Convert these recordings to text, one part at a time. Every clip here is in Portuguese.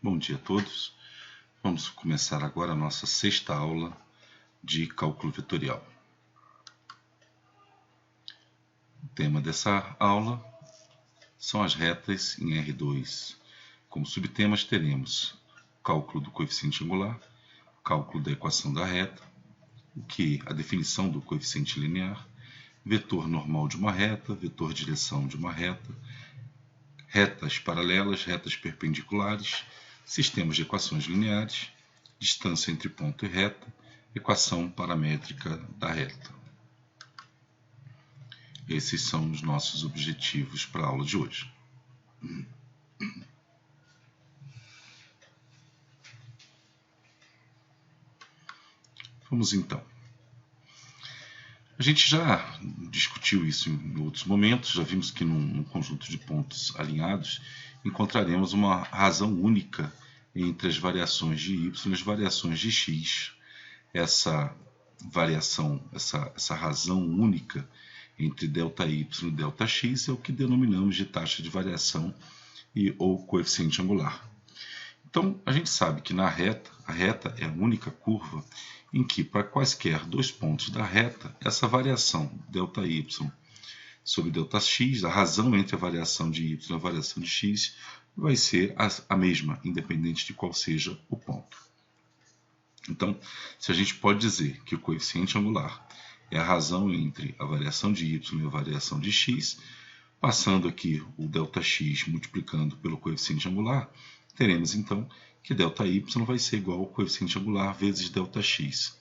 Bom dia a todos. Vamos começar agora a nossa sexta aula de cálculo vetorial. O tema dessa aula são as retas em R2. Como subtemas teremos cálculo do coeficiente angular, cálculo da equação da reta, a definição do coeficiente linear, vetor normal de uma reta, vetor direção de uma reta, retas paralelas, retas perpendiculares, sistemas de equações lineares, distância entre ponto e reta, equação paramétrica da reta. Esses são os nossos objetivos para a aula de hoje. Vamos então. A gente já discutiu isso em outros momentos, já vimos que num conjunto de pontos alinhados encontraremos uma razão única entre as variações de y e as variações de x. Essa variação, essa razão única entre ΔY e ΔX é o que denominamos de taxa de variação ou coeficiente angular. Então, a gente sabe que na reta, a reta é a única curva em que, para quaisquer dois pontos da reta, essa variação ΔY sobre ΔX, a razão entre a variação de y e a variação de x, vai ser a mesma, independente de qual seja o ponto. Então, se a gente pode dizer que o coeficiente angular é a razão entre a variação de y e a variação de x, passando aqui o ΔX multiplicando pelo coeficiente angular, teremos então que ΔY vai ser igual ao coeficiente angular vezes ΔX.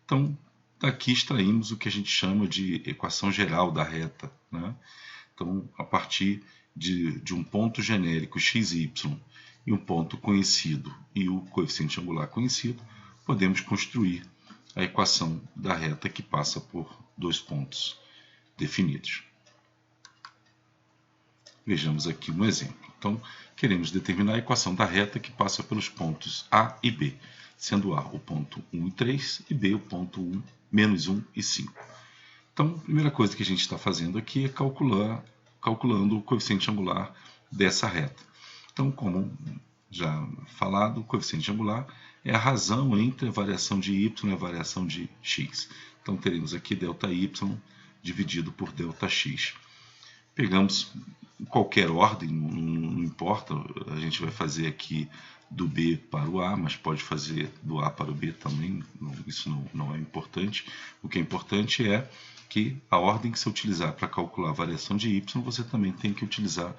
Então, daqui extraímos o que a gente chama de equação geral da reta, né? Então, a partir de um ponto genérico xy e um ponto conhecido e o coeficiente angular conhecido, podemos construir a equação da reta que passa por dois pontos definidos. Vejamos aqui um exemplo. Então, queremos determinar a equação da reta que passa pelos pontos A e B, sendo A o ponto 1 e 3 e B o ponto menos 1 e 5. Então, a primeira coisa que a gente está fazendo aqui é calculando o coeficiente angular dessa reta. Então, como já falado, o coeficiente angular é a razão entre a variação de y e a variação de x. Então, teremos aqui ΔY dividido por ΔX. Pegamos qualquer ordem, não importa, a gente vai fazer aqui do B para o A, mas pode fazer do A para o B também, isso não é importante. O que é importante é que a ordem que você utilizar para calcular a variação de y, você também tem que utilizar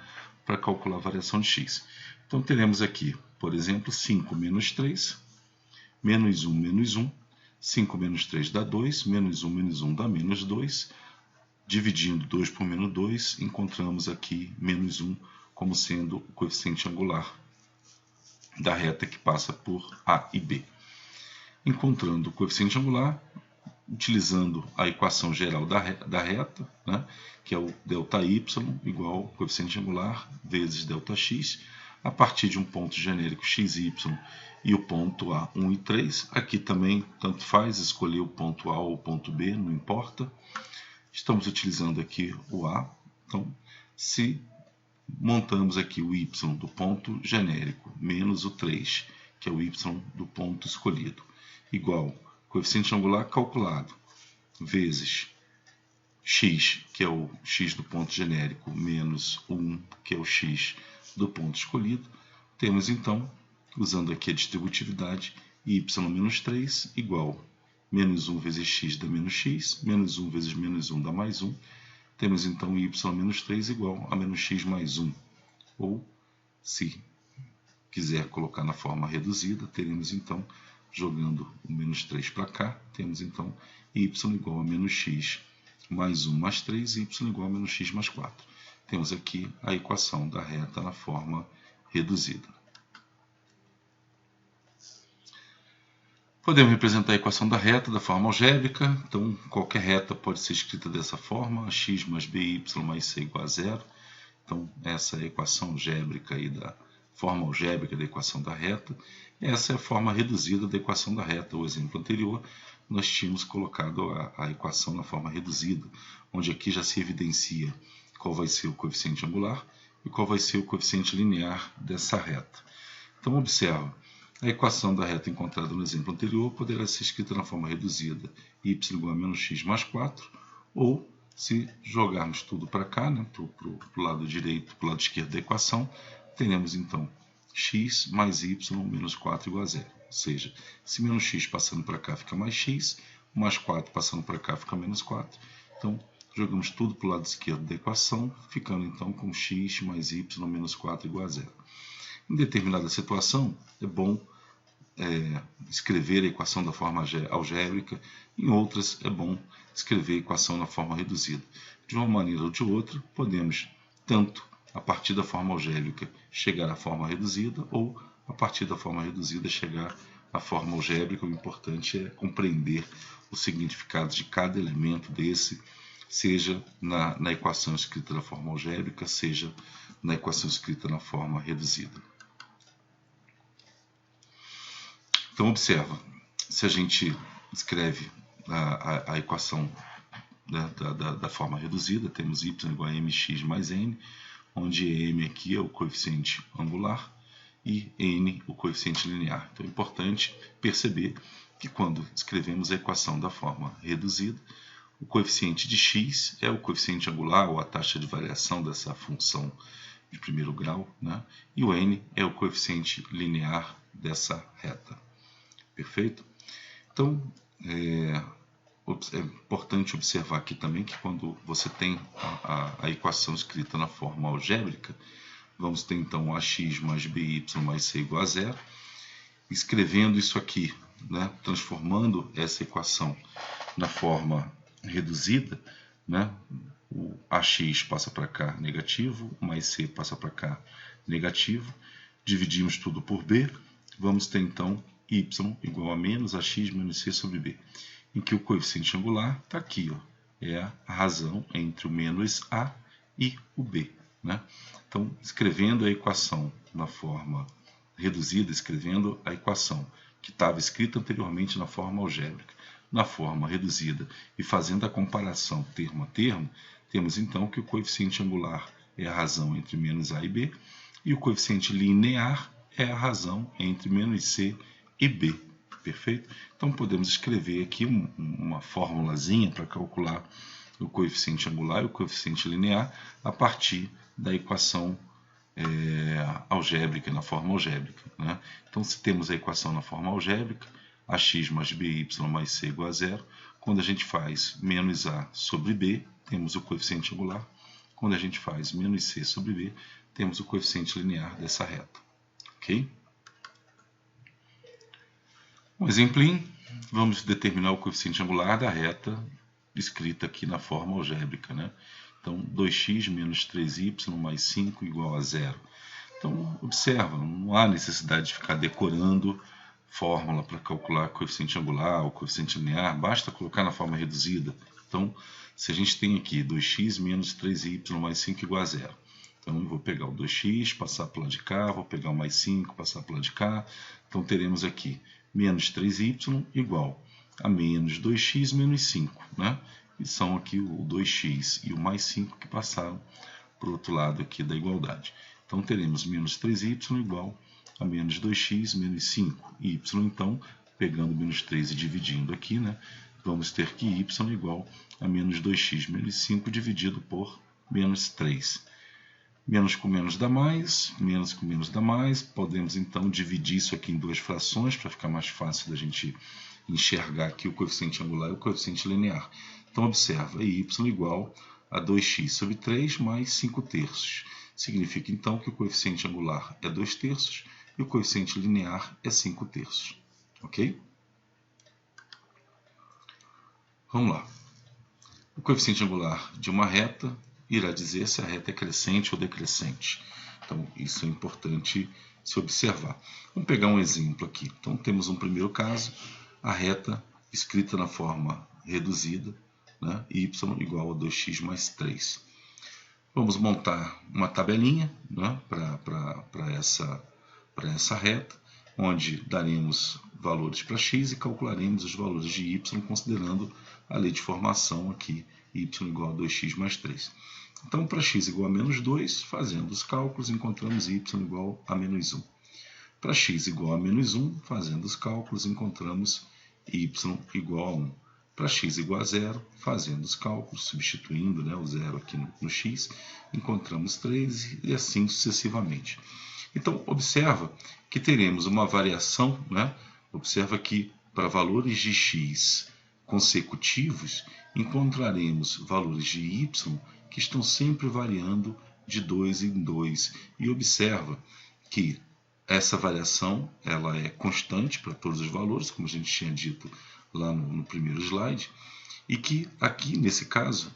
para calcular a variação de x. Então teremos aqui, por exemplo, 5 menos 3, menos 1 menos 1, 5 menos 3 dá 2, menos 1 dá menos 2, dividindo 2 por menos 2, encontramos aqui menos 1 como sendo o coeficiente angular da reta que passa por A e B. Encontrando o coeficiente angular, utilizando a equação geral da reta, né, que é o ΔY igual ao coeficiente angular vezes ΔX, a partir de um ponto genérico xy e o ponto A 1 e 3. Aqui também, tanto faz escolher o ponto A ou o ponto B, não importa. Estamos utilizando aqui o A. Então, se montamos aqui o y do ponto genérico menos o 3, que é o y do ponto escolhido, igual coeficiente angular calculado vezes x, que é o x do ponto genérico, menos 1, que é o x do ponto escolhido, temos então, usando aqui a distributividade, y menos 3 igual menos 1 vezes x dá menos x, menos 1 vezes menos 1 dá mais 1. Temos então y menos 3 igual a menos x mais 1. Ou, se quiser colocar na forma reduzida, teremos então, jogando o menos 3 para cá, temos então y igual a menos x mais 1 mais 3, y igual a menos x mais 4. Temos aqui a equação da reta na forma reduzida. Podemos representar a equação da reta da forma algébrica. Então, qualquer reta pode ser escrita dessa forma, x mais by mais c igual a 0. Então, essa é a equação algébrica aí da forma algébrica da equação da reta. Essa é a forma reduzida da equação da reta. O exemplo anterior, nós tínhamos colocado a equação na forma reduzida, onde aqui já se evidencia qual vai ser o coeficiente angular e qual vai ser o coeficiente linear dessa reta. Então, observa, a equação da reta encontrada no exemplo anterior poderá ser escrita na forma reduzida y igual a menos x mais 4, ou, se jogarmos tudo para cá, né, para o lado direito, para o lado esquerdo da equação, teremos então x mais y menos 4 igual a zero. Ou seja, se menos x passando para cá fica mais x, mais 4 passando para cá fica menos 4. Então, jogamos tudo para o lado esquerdo da equação, ficando então com x mais y menos 4 igual a zero. Em determinada situação, é bom escrever a equação da forma algébrica, em outras é bom escrever a equação na forma reduzida. De uma maneira ou de outra, podemos tanto a partir da forma algébrica chegar à forma reduzida, ou a partir da forma reduzida chegar à forma algébrica. O importante é compreender o significado de cada elemento desse, seja na equação escrita na forma algébrica, seja na equação escrita na forma reduzida. Então, observa, se a gente escreve a equação da forma reduzida, temos y igual a mx mais n, onde m aqui é o coeficiente angular e n o coeficiente linear. Então, é importante perceber que quando escrevemos a equação da forma reduzida, o coeficiente de x é o coeficiente angular, ou a taxa de variação dessa função de primeiro grau, né? E o n é o coeficiente linear dessa reta. Perfeito? Então, é importante observar aqui também que quando você tem a equação escrita na forma algébrica, vamos ter então ax mais by mais c igual a zero. Escrevendo isso aqui, né, transformando essa equação na forma reduzida, né, o ax passa para cá negativo, mais c passa para cá negativo, dividimos tudo por b, vamos ter então y igual a menos ax menos c sobre b, em que o coeficiente angular está aqui, ó, é a razão entre o menos a e o b, né? Então, escrevendo a equação na forma reduzida, escrevendo a equação que estava escrita anteriormente na forma algébrica, na forma reduzida, e fazendo a comparação termo a termo, temos então que o coeficiente angular é a razão entre menos a e b, e o coeficiente linear é a razão entre menos c e b. Perfeito? Então, podemos escrever aqui uma formulazinha para calcular o coeficiente angular e o coeficiente linear a partir da equação algébrica, na forma algébrica, né? Então, se temos a equação na forma algébrica, ax mais by mais c igual a zero, quando a gente faz menos a sobre b, temos o coeficiente angular. Quando a gente faz menos c sobre b, temos o coeficiente linear dessa reta. Ok? Um exemplinho, vamos determinar o coeficiente angular da reta escrita aqui na forma algébrica, né? Então, 2x menos 3y mais 5 igual a zero. Então, observa, não há necessidade de ficar decorando fórmula para calcular coeficiente angular ou coeficiente linear, basta colocar na forma reduzida. Então, se a gente tem aqui 2x menos 3y mais 5 igual a zero, então eu vou pegar o 2x, passar para o lado de cá, vou pegar o mais 5, passar para o lado de cá, então teremos aqui menos 3y igual a menos 2x menos 5, né? E são aqui o 2x e o mais 5 que passaram para o outro lado aqui da igualdade. Então teremos menos 3y igual a menos 2x menos 5. Y, então, pegando menos 3 e dividindo aqui, né, vamos ter que y igual a menos 2x menos 5 dividido por menos 3. Menos com menos dá mais, menos com menos dá mais. Podemos então dividir isso aqui em duas frações para ficar mais fácil da gente enxergar aqui o coeficiente angular e o coeficiente linear. Então observa, y igual a 2x sobre 3 mais 5 terços. Significa então que o coeficiente angular é 2 terços e o coeficiente linear é 5 terços. Ok? Vamos lá. O coeficiente angular de uma reta irá dizer se a reta é crescente ou decrescente. Então, isso é importante se observar. Vamos pegar um exemplo aqui. Então, temos um primeiro caso, a reta escrita na forma reduzida, né, y igual a 2x mais 3. Vamos montar uma tabelinha, né, para essa reta, onde daremos valores para x e calcularemos os valores de y, considerando a lei de formação aqui, y igual a 2x mais 3. Então, para x igual a menos 2, fazendo os cálculos, encontramos y igual a menos 1. Para x igual a menos 1, fazendo os cálculos, encontramos y igual a 1. Para x igual a 0, fazendo os cálculos, substituindo, né, o 0 aqui no x, encontramos 13 e assim sucessivamente. Então, observa que teremos uma variação, né? Observa que para valores de x consecutivos, encontraremos valores de y que estão sempre variando de 2 em 2. E observa que essa variação ela é constante para todos os valores, como a gente tinha dito lá no primeiro slide, e que aqui, nesse caso,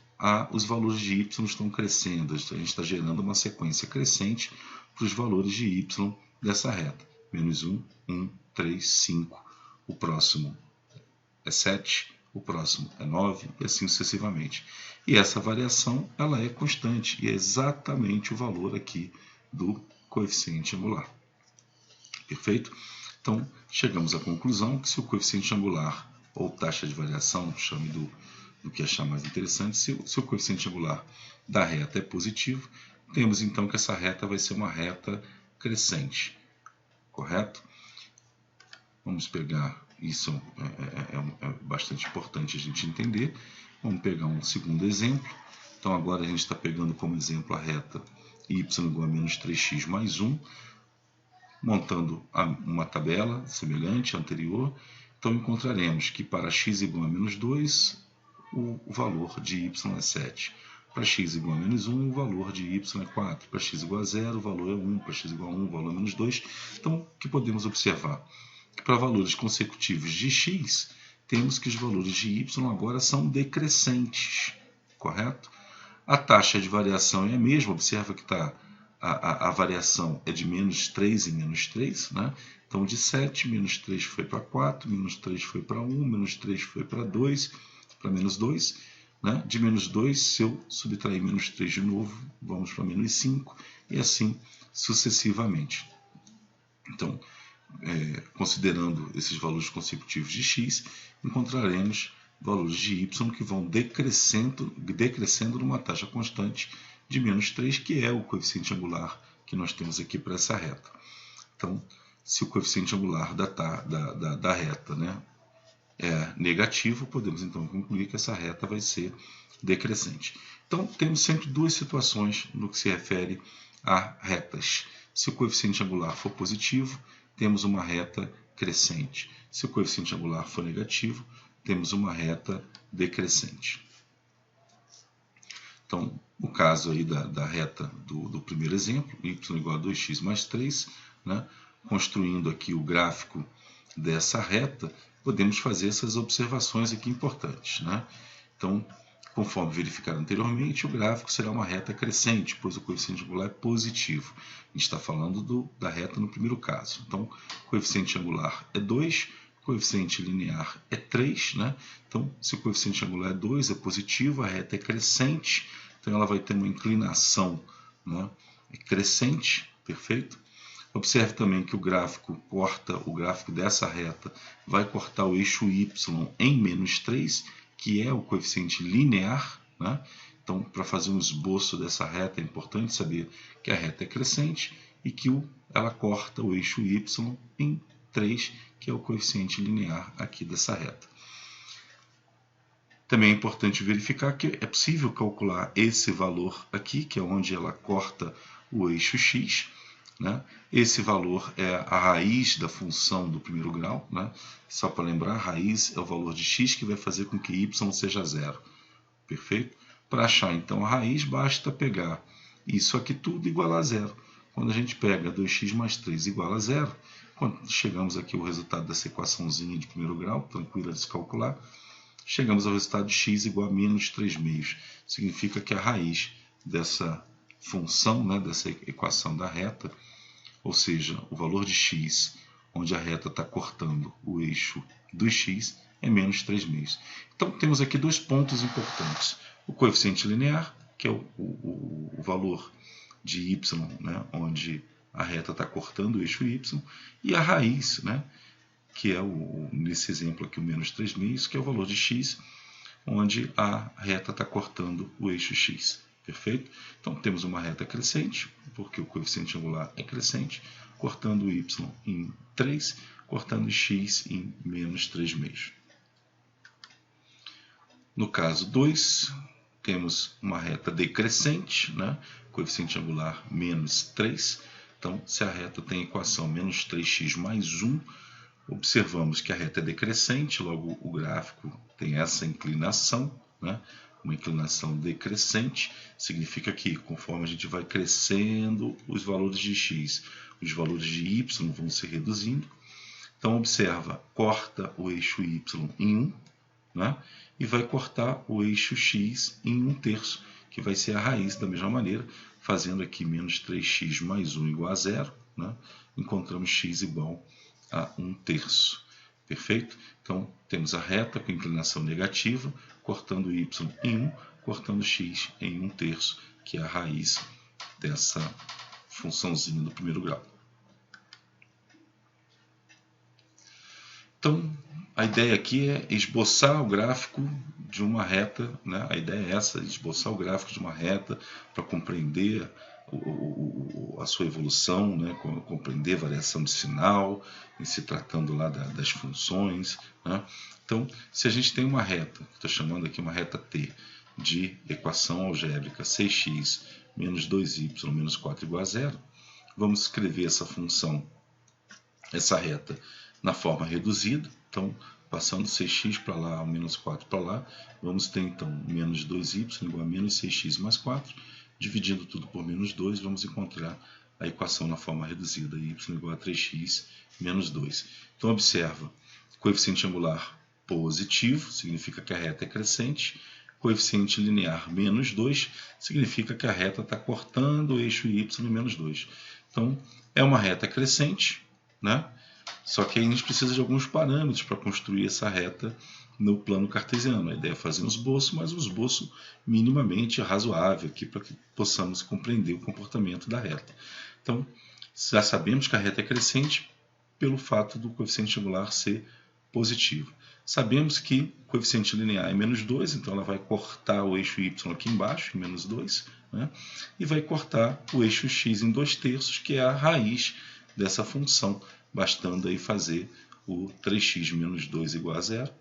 os valores de y estão crescendo. A gente está gerando uma sequência crescente para os valores de y dessa reta. Menos 1, 1, 3, 5. O próximo é 7, o próximo é 9 e assim sucessivamente. E essa variação ela é constante e é exatamente o valor aqui do coeficiente angular. Perfeito? Então, chegamos à conclusão que se o coeficiente angular ou taxa de variação, chame do que achar mais interessante, se o coeficiente angular da reta é positivo, temos então que essa reta vai ser uma reta crescente. Correto? Vamos pegar, isso é bastante importante a gente entender. Vamos pegar um segundo exemplo. Então agora a gente está pegando como exemplo a reta y igual a menos 3x mais 1, montando uma tabela semelhante à anterior. Então encontraremos que para x igual a menos 2, o valor de y é 7. Para x igual a menos 1, o valor de y é 4. Para x igual a 0, o valor é 1. Para x igual a 1, o valor é menos 2. Então, o que podemos observar? Que para valores consecutivos de x, temos que os valores de y agora são decrescentes. Correto? A taxa de variação é a mesma. Observa que a variação é de menos 3 e menos 3. Né? Então, de 7, menos 3 foi para 4, menos 3 foi para 1, menos 3 foi para 2, para menos 2. Né? De menos 2, se eu subtrair menos 3 de novo, vamos para menos 5, e assim sucessivamente. Então, considerando esses valores consecutivos de x, encontraremos valores de y que vão decrescendo numa taxa constante de menos 3, que é o coeficiente angular que nós temos aqui para essa reta. Então, se o coeficiente angular da reta, né, é negativo, podemos então concluir que essa reta vai ser decrescente. Então, temos sempre duas situações no que se refere a retas. Se o coeficiente angular for positivo, temos uma reta crescente. Se o coeficiente angular for negativo, temos uma reta decrescente. Então, no caso aí da reta do primeiro exemplo, y igual a 2x mais 3, né, construindo aqui o gráfico dessa reta, podemos fazer essas observações aqui importantes. Né? Então, conforme verificado anteriormente, o gráfico será uma reta crescente, pois o coeficiente angular é positivo. A gente está falando da reta no primeiro caso. Então, o coeficiente angular é 2, o coeficiente linear é 3. Né? Então, se o coeficiente angular é 2, é positivo, a reta é crescente, então ela vai ter uma inclinação, né, crescente, perfeito? Observe também que o gráfico dessa reta vai cortar o eixo y em menos 3, que é o coeficiente linear. Né? Então, para fazer um esboço dessa reta, é importante saber que a reta é crescente e que ela corta o eixo y em 3, que é o coeficiente linear aqui dessa reta. Também é importante verificar que é possível calcular esse valor aqui, que é onde ela corta o eixo x. Né? Esse valor é a raiz da função do primeiro grau. Né? Só para lembrar, a raiz é o valor de x que vai fazer com que y seja zero. Perfeito? Para achar então a raiz, basta pegar isso aqui tudo igual a zero. Quando a gente pega 2x mais 3 igual a zero, quando chegamos aqui ao resultado dessa equaçãozinha de primeiro grau, tranquila de se calcular, chegamos ao resultado de x igual a menos 3/2. Significa que a raiz dessa função, né, dessa equação da reta, ou seja, o valor de x, onde a reta está cortando o eixo do x, é menos 3/2. Então, temos aqui dois pontos importantes. O coeficiente linear, que é o valor de y, né, onde a reta está cortando o eixo y, e a raiz, né, que é, nesse exemplo aqui, o menos 3/2, que é o valor de x, onde a reta está cortando o eixo x. Perfeito? Então temos uma reta crescente, porque o coeficiente angular é crescente, cortando y em 3, cortando x em menos 3 meios. No caso 2, temos uma reta decrescente, né? Coeficiente angular menos 3. Então, se a reta tem a equação menos 3x mais 1, observamos que a reta é decrescente, logo o gráfico tem essa inclinação, né? Uma inclinação decrescente, significa que conforme a gente vai crescendo os valores de x, os valores de y vão se reduzindo. Então, observa, corta o eixo y em 1, né? E vai cortar o eixo x em 1/3, que vai ser a raiz da mesma maneira, fazendo aqui menos 3x mais 1 igual a 0, né? Encontramos x igual a 1/3. Perfeito? Então, temos a reta com inclinação negativa, cortando y em 1, cortando x em 1/3, que é a raiz dessa funçãozinha do primeiro grau. Então, a ideia aqui é esboçar o gráfico de uma reta, né? A ideia é essa, esboçar o gráfico de uma reta para compreender a sua evolução, né? Compreender a variação de sinal, em se tratando lá das funções, né? Então, se a gente tem uma reta, que estou chamando aqui uma reta t, de equação algébrica 6x menos 2y menos 4 igual a 0, vamos escrever essa função, essa reta, na forma reduzida. Então, passando 6x para lá, menos 4 para lá, vamos ter então menos 2y igual a menos 6x mais 4. Dividindo tudo por menos 2, vamos encontrar a equação na forma reduzida, y igual a 3x menos 2. Então, observa, coeficiente angular positivo, significa que a reta é crescente. Coeficiente linear menos 2, significa que a reta está cortando o eixo y em menos 2. Então, é uma reta crescente, né? Só que aí a gente precisa de alguns parâmetros para construir essa reta no plano cartesiano. A ideia é fazer um esboço, mas um esboço minimamente razoável aqui para que possamos compreender o comportamento da reta. Então, já sabemos que a reta é crescente pelo fato do coeficiente angular ser positivo. Sabemos que o coeficiente linear é menos 2, então ela vai cortar o eixo y aqui embaixo, em menos 2, né? E vai cortar o eixo x em 2/3, que é a raiz dessa função, bastando aí fazer o 3x menos 2 igual a 0.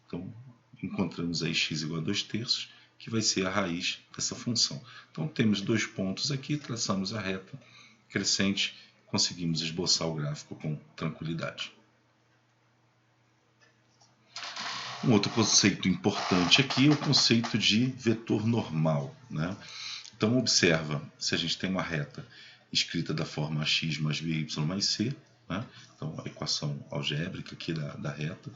Então, encontramos aí x igual a 2/3, que vai ser a raiz dessa função. Então, temos dois pontos aqui, traçamos a reta crescente, conseguimos esboçar o gráfico com tranquilidade. Um outro conceito importante aqui é o conceito de vetor normal, né? Então, observa, se a gente tem uma reta escrita da forma x mais by mais c, né? Então, a equação algébrica aqui da reta,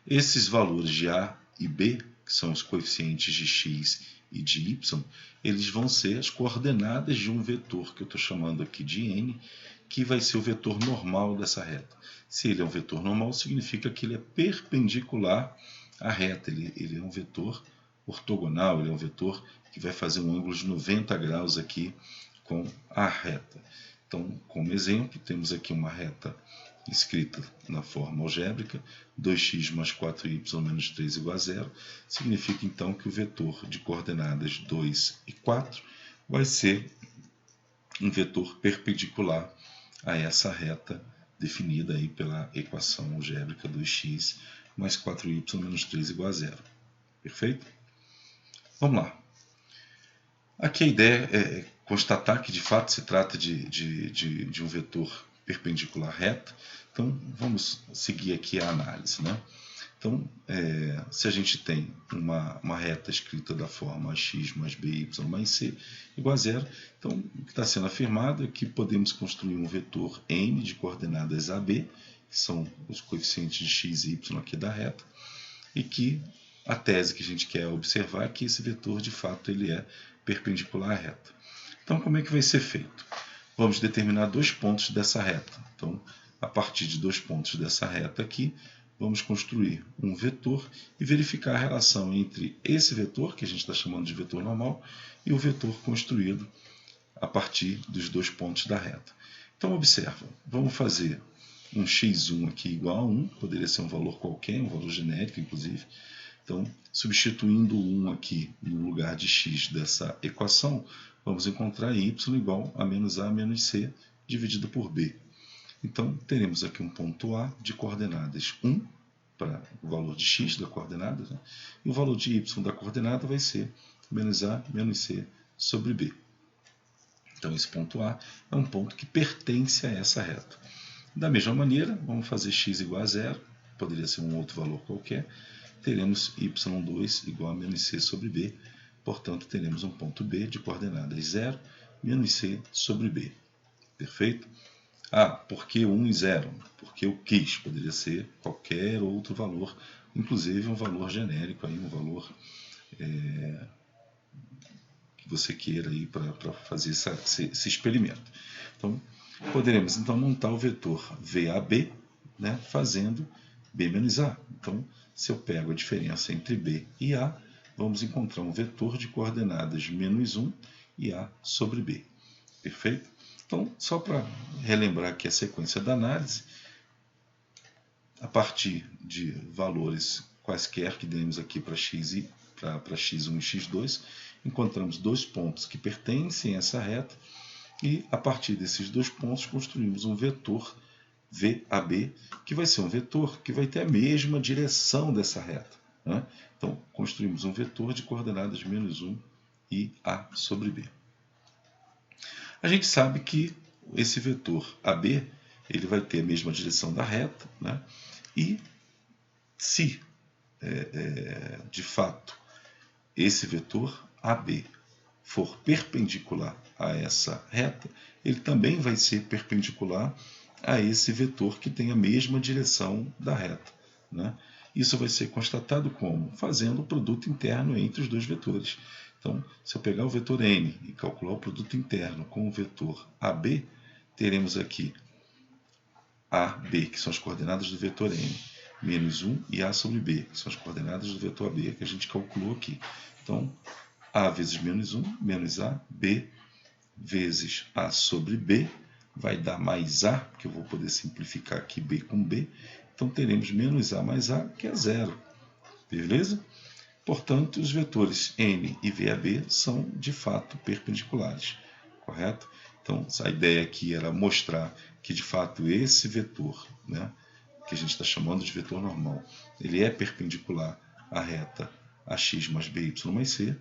esses valores de a e b, que são os coeficientes de x e de y, eles vão ser as coordenadas de um vetor, que eu estou chamando aqui de n, que vai ser o vetor normal dessa reta. Se ele é um vetor normal, significa que ele é perpendicular à reta, ele é um vetor ortogonal, ele é um vetor que vai fazer um ângulo de 90 graus aqui com a reta. Então, como exemplo, temos aqui uma reta escrita na forma algébrica, 2x mais 4y menos 3 igual a 0, significa então que o vetor de coordenadas 2 e 4 vai ser um vetor perpendicular a essa reta definida aí pela equação algébrica 2x mais 4y menos 3 igual a 0. Perfeito? Vamos lá. Aqui a ideia é constatar que de fato se trata de um vetor perpendicular reto. Então, vamos seguir aqui a análise, né? Então, se a gente tem uma reta escrita da forma x mais by mais c igual a 0, então o que está sendo afirmado é que podemos construir um vetor n de coordenadas AB, que são os coeficientes de x e y aqui da reta, e que a tese que a gente quer observar é que esse vetor, de fato, ele é perpendicular à reta. Então, como é que vai ser feito? Vamos determinar dois pontos dessa reta. Então, a partir de dois pontos dessa reta aqui, vamos construir um vetor e verificar a relação entre esse vetor, que a gente está chamando de vetor normal, e o vetor construído a partir dos dois pontos da reta. Então, observa, vamos fazer um x1 aqui igual a 1, poderia ser um valor qualquer, um valor genérico, inclusive. Então, substituindo 1 aqui no lugar de x dessa equação, vamos encontrar y igual a menos a menos c dividido por b. Então, teremos aqui um ponto A de coordenadas 1, para o valor de x da coordenada, né? E o valor de y da coordenada vai ser menos a menos c sobre b. Então, esse ponto A é um ponto que pertence a essa reta. Da mesma maneira, vamos fazer x igual a 0, poderia ser um outro valor qualquer, teremos y2 igual a menos c sobre b, portanto, teremos um ponto B de coordenadas 0, menos c sobre b. Perfeito? Ah, por que 1 e 0? Porque eu quis, poderia ser qualquer outro valor, inclusive um valor genérico, aí, um valor que você queira para fazer esse experimento. Então, poderemos então montar o vetor VAB, né, fazendo B menos A. Então, se eu pego a diferença entre B e A, vamos encontrar um vetor de coordenadas menos 1 e A sobre B. Perfeito? Então, só para relembrar aqui a sequência da análise, a partir de valores quaisquer que demos aqui para x1 e x2, encontramos dois pontos que pertencem a essa reta e, a partir desses dois pontos, construímos um vetor VAB, que vai ser um vetor que vai ter a mesma direção dessa reta, né? Então, construímos um vetor de coordenadas menos 1 e A sobre B. A gente sabe que esse vetor AB ele vai ter a mesma direção da reta, né? E se, de fato, esse vetor AB for perpendicular a essa reta, ele também vai ser perpendicular a esse vetor que tem a mesma direção da reta, né? Isso vai ser constatado como? Fazendo o produto interno entre os dois vetores. Então, se eu pegar o vetor n e calcular o produto interno com o vetor AB, teremos aqui AB, que são as coordenadas do vetor n, menos 1 e A sobre B, que são as coordenadas do vetor AB que a gente calculou aqui. Então, A vezes menos 1, menos A, B vezes A sobre B, vai dar mais A, que eu vou poder simplificar aqui B com B. Então, teremos menos A mais A, que é zero. Beleza? Portanto, os vetores n e VAB são, de fato, perpendiculares. Correto? Então, a ideia aqui era mostrar que, de fato, esse vetor, né, que a gente está chamando de vetor normal, ele é perpendicular à reta AX mais BY mais C.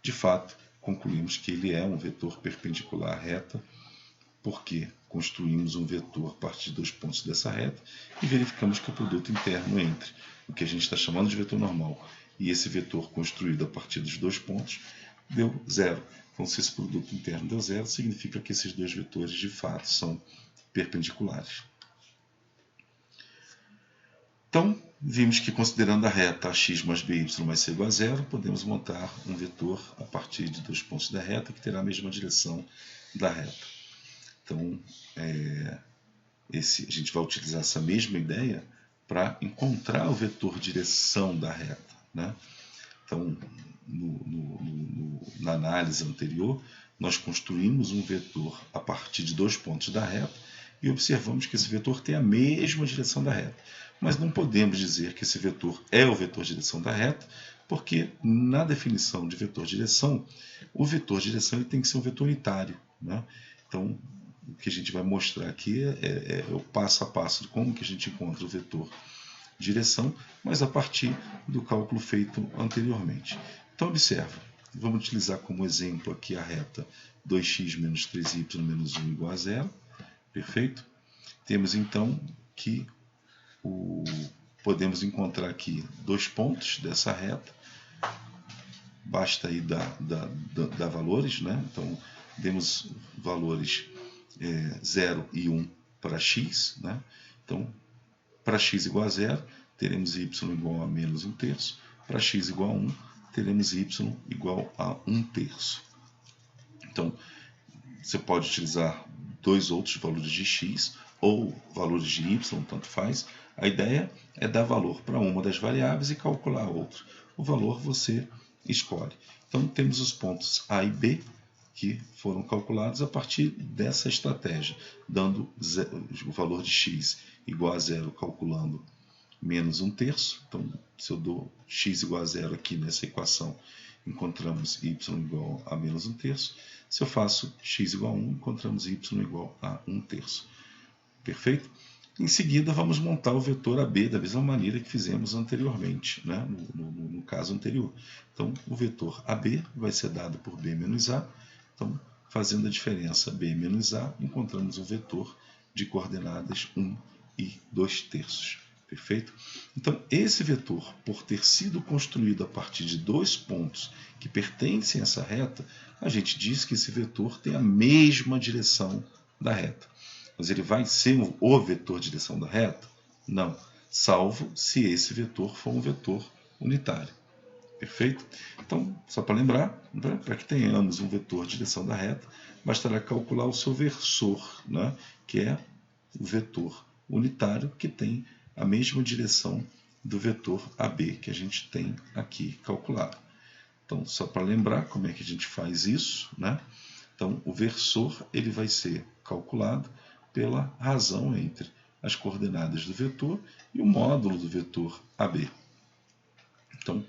De fato, concluímos que ele é um vetor perpendicular à reta, porque construímos um vetor a partir de dois pontos dessa reta e verificamos que o produto interno entre o que a gente está chamando de vetor normal e esse vetor construído a partir dos dois pontos deu zero. Então, se esse produto interno deu zero, significa que esses dois vetores de fato são perpendiculares. Então, vimos que considerando a reta AX mais BY mais C igual a zero, podemos montar um vetor a partir de dois pontos da reta que terá a mesma direção da reta. Então, a gente vai utilizar essa mesma ideia para encontrar o vetor direção da reta, né? Então, na análise anterior, nós construímos um vetor a partir de dois pontos da reta e observamos que esse vetor tem a mesma direção da reta. Mas não podemos dizer que esse vetor é o vetor direção da reta, porque na definição de vetor direção, o vetor direção ele tem que ser um vetor unitário, né? Então, o que a gente vai mostrar aqui é o passo a passo de como que a gente encontra o vetor direção, mas a partir do cálculo feito anteriormente. Então, observa, vamos utilizar como exemplo aqui a reta 2x menos 3y menos 1 igual a zero. Perfeito? Temos então que podemos encontrar aqui dois pontos dessa reta. Basta aí dar valores, né? Então, demos valores 0 e 1 para x, né? Então, para x igual a 0, teremos y igual a menos 1/3. Para x igual a 1, teremos y igual a 1/3. Então, você pode utilizar dois outros valores de x ou valores de y, tanto faz. A ideia é dar valor para uma das variáveis e calcular a outra. O valor você escolhe. Então, temos os pontos A e B, que foram calculados a partir dessa estratégia, dando o valor de x igual a 0, calculando menos 1/3. Então, se eu dou x igual a 0 aqui nessa equação, encontramos y igual a menos 1/3. Se eu faço x igual a 1, encontramos y igual a 1/3. Perfeito? Em seguida, vamos montar o vetor AB da mesma maneira que fizemos anteriormente, né? no caso anterior. Então, o vetor AB vai ser dado por B menos A. Então, fazendo a diferença B menos A, encontramos o vetor de coordenadas 1 e 2/3. Perfeito? Então, esse vetor, por ter sido construído a partir de dois pontos que pertencem a essa reta, a gente diz que esse vetor tem a mesma direção da reta. Mas ele vai ser o vetor de direção da reta? Não, salvo se esse vetor for um vetor unitário. Perfeito? Então, só para lembrar, para que tenhamos um vetor de direção da reta, bastará calcular o seu versor, né? Que é o vetor unitário que tem a mesma direção do vetor AB que a gente tem aqui calculado. Então, só para lembrar como é que a gente faz isso, né? Então, o versor ele vai ser calculado pela razão entre as coordenadas do vetor e o módulo do vetor AB. Então,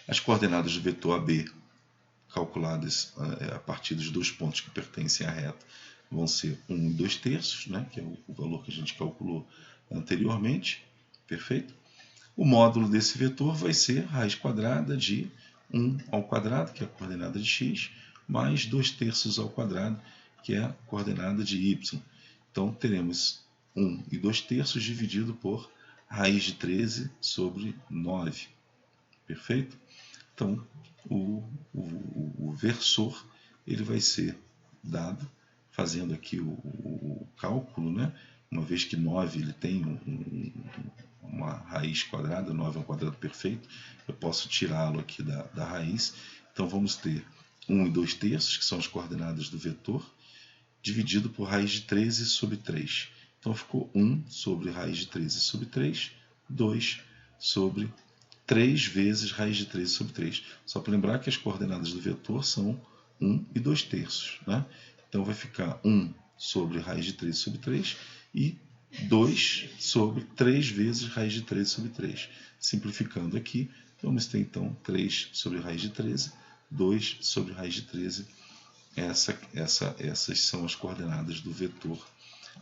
as coordenadas do vetor AB, calculadas a partir dos dois pontos que pertencem à reta, vão ser 1 e 2/3, né, que é o valor que a gente calculou anteriormente. Perfeito? O módulo desse vetor vai ser raiz quadrada de 1 ao quadrado, que é a coordenada de x, mais 2/3 ao quadrado, que é a coordenada de y. Então, teremos 1 e 2/3 dividido por raiz de 13 sobre 9. Perfeito? Então, o versor ele vai ser dado, fazendo aqui o cálculo, né? Uma vez que 9 ele tem uma raiz quadrada, 9 é um quadrado perfeito, eu posso tirá-lo aqui da raiz. Então, vamos ter 1 e 2/3, que são as coordenadas do vetor, dividido por raiz de 13 sobre 3. Então, ficou 1 sobre raiz de 13 sobre 3, 2 sobre 3 vezes raiz de 13 sobre 3. Só para lembrar que as coordenadas do vetor são 1 e 2/3. Né? Então, vai ficar 1 sobre raiz de 13 sobre 3 e 2 sobre 3 vezes raiz de 13 sobre 3. Simplificando aqui, vamos ter então 3 sobre raiz de 13, 2 sobre raiz de 13. Essas são as coordenadas do vetor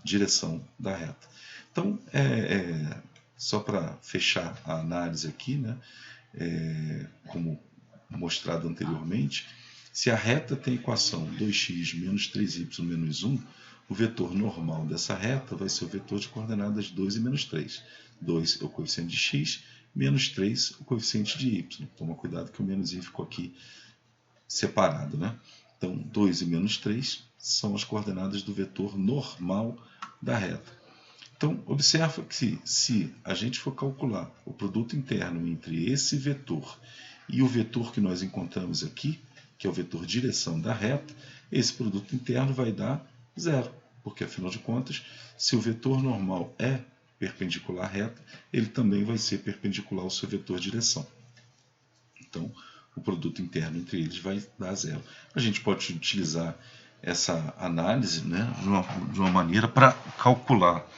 direção da reta. Então, só para fechar a análise aqui, né, como mostrado anteriormente, se a reta tem a equação 2x menos 3y menos 1, o vetor normal dessa reta vai ser o vetor de coordenadas 2 e menos 3. 2 é o coeficiente de x, menos 3 o coeficiente de y. Toma cuidado que o menos i ficou aqui separado, né? Então, 2 e menos 3 são as coordenadas do vetor normal da reta. Então, observa que se a gente for calcular o produto interno entre esse vetor e o vetor que nós encontramos aqui, que é o vetor direção da reta, esse produto interno vai dar 0, porque, afinal de contas, se o vetor normal é perpendicular à reta, ele também vai ser perpendicular ao seu vetor direção. Então, o produto interno entre eles vai dar 0. A gente pode utilizar essa análise, né, de uma maneira para calcular,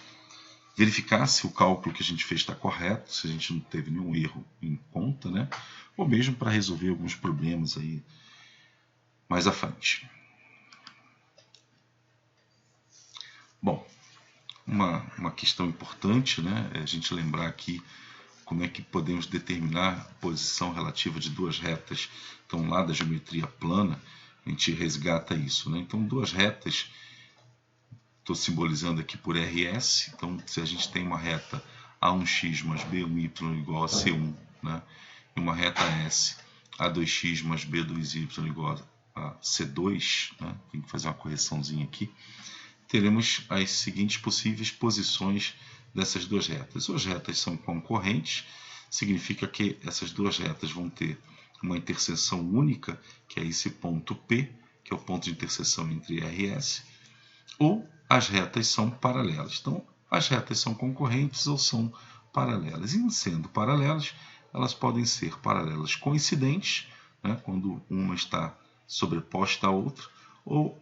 verificar se o cálculo que a gente fez está correto, se a gente não teve nenhum erro em conta, né, ou mesmo para resolver alguns problemas aí mais à frente. Bom, uma questão importante, né, é a gente lembrar aqui como é que podemos determinar a posição relativa de duas retas. Então, lá da geometria plana, a gente resgata isso, né? Então, duas retas, estou simbolizando aqui por RS. Então, se a gente tem uma reta A1x mais B1y igual a C1, né? E uma reta S, A2x mais B2y igual a C2, né? Tem que fazer uma correçãozinha aqui. Teremos as seguintes possíveis posições dessas duas retas. As retas são concorrentes, significa que essas duas retas vão ter uma interseção única, que é esse ponto P, que é o ponto de interseção entre RS, ou as retas são paralelas. Então, as retas são concorrentes ou são paralelas. E, sendo paralelas, elas podem ser paralelas coincidentes, né, quando uma está sobreposta à outra, ou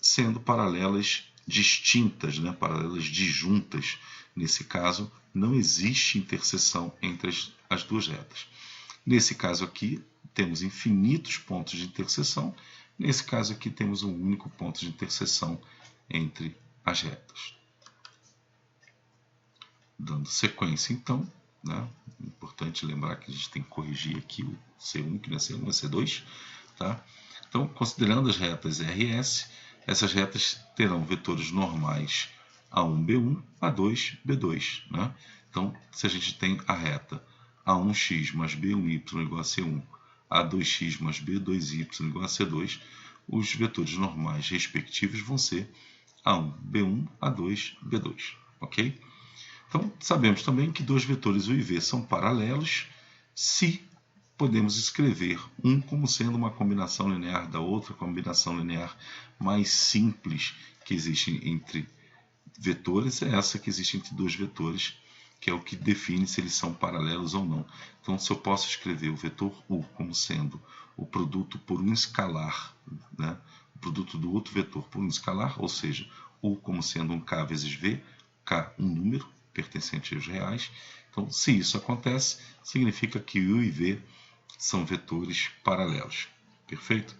sendo paralelas distintas, né, paralelas disjuntas. Nesse caso, não existe interseção entre as duas retas. Nesse caso aqui, temos infinitos pontos de interseção. Nesse caso aqui, temos um único ponto de interseção entre as retas. Dando sequência, então, né, é importante lembrar que a gente tem que corrigir aqui o C1, que não é C1, é C2. Tá? Então, considerando as retas RS, essas retas terão vetores normais A1, B1, A2, B2. Né? Então, se a gente tem a reta A1x mais B1y igual a C1, A2x mais B2y igual a C2, os vetores normais respectivos vão ser A1, B1, A2, B2. Ok? Então, sabemos também que dois vetores U e V são paralelos se podemos escrever um como sendo uma combinação linear da outra, combinação linear mais simples que existe entre vetores, é essa que existe entre dois vetores, que é o que define se eles são paralelos ou não. Então, se eu posso escrever o vetor U como sendo o produto por um escalar, né, o produto do outro vetor por um escalar, ou seja, U como sendo um K vezes V, K um número pertencente aos reais. Então, se isso acontece, significa que U e V são vetores paralelos. Perfeito?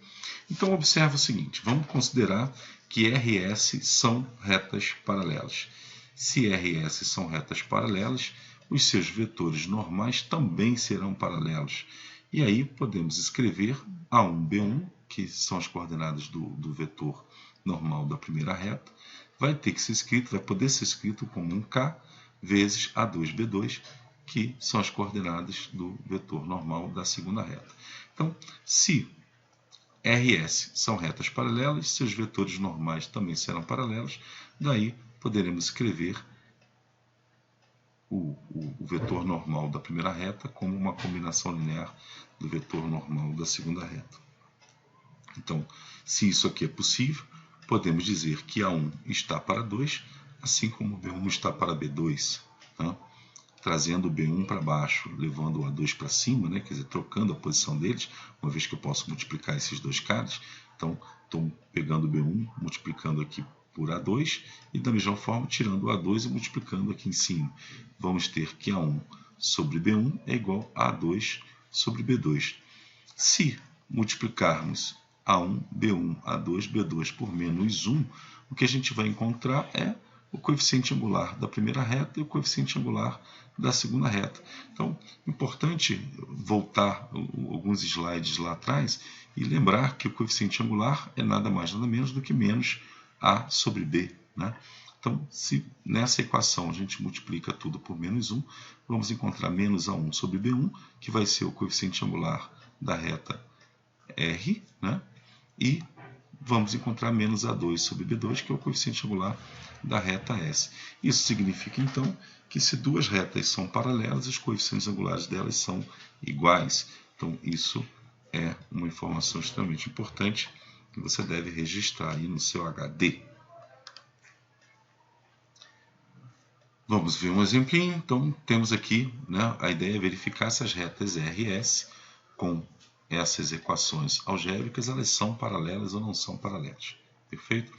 Então, observa o seguinte, vamos considerar que RS são retas paralelas. Se RS são retas paralelas, os seus vetores normais também serão paralelos. E aí podemos escrever A1, B1, que são as coordenadas do vetor normal da primeira reta, vai poder ser escrito como um K vezes A2, B2, que são as coordenadas do vetor normal da segunda reta. Então, se RS são retas paralelas, seus vetores normais também serão paralelos, daí poderemos escrever o vetor normal da primeira reta como uma combinação linear do vetor normal da segunda reta. Então, se isso aqui é possível, podemos dizer que A1 está para 2, assim como B1 está para B2. Tá? Trazendo o B1 para baixo, levando o A2 para cima, né? Quer dizer, trocando a posição deles, uma vez que eu posso multiplicar esses dois caras. Então, estou pegando o B1, multiplicando aqui por A2, e da mesma forma, tirando o A2 e multiplicando aqui em cima. Vamos ter que A1 sobre B1 é igual a A2 sobre B2. Se multiplicarmos A1, B1, A2, B2 por menos 1, o que a gente vai encontrar é o coeficiente angular da primeira reta e o coeficiente angular da segunda reta. Então, importante voltar alguns slides lá atrás e lembrar que o coeficiente angular é nada mais nada menos do que menos A sobre B. Né? Então, se nessa equação a gente multiplica tudo por menos 1, vamos encontrar menos A1 sobre B1, que vai ser o coeficiente angular da reta R, né? E vamos encontrar menos A2 sobre B2, que é o coeficiente angular da reta S. Isso significa, então, que se duas retas são paralelas, os coeficientes angulares delas são iguais. Então, isso é uma informação extremamente importante que você deve registrar aí no seu HD. Vamos ver um exemplinho. Então, temos aqui, né, a ideia é verificar se as retas RS com essas equações algébricas, elas são paralelas ou não são paralelas. Perfeito?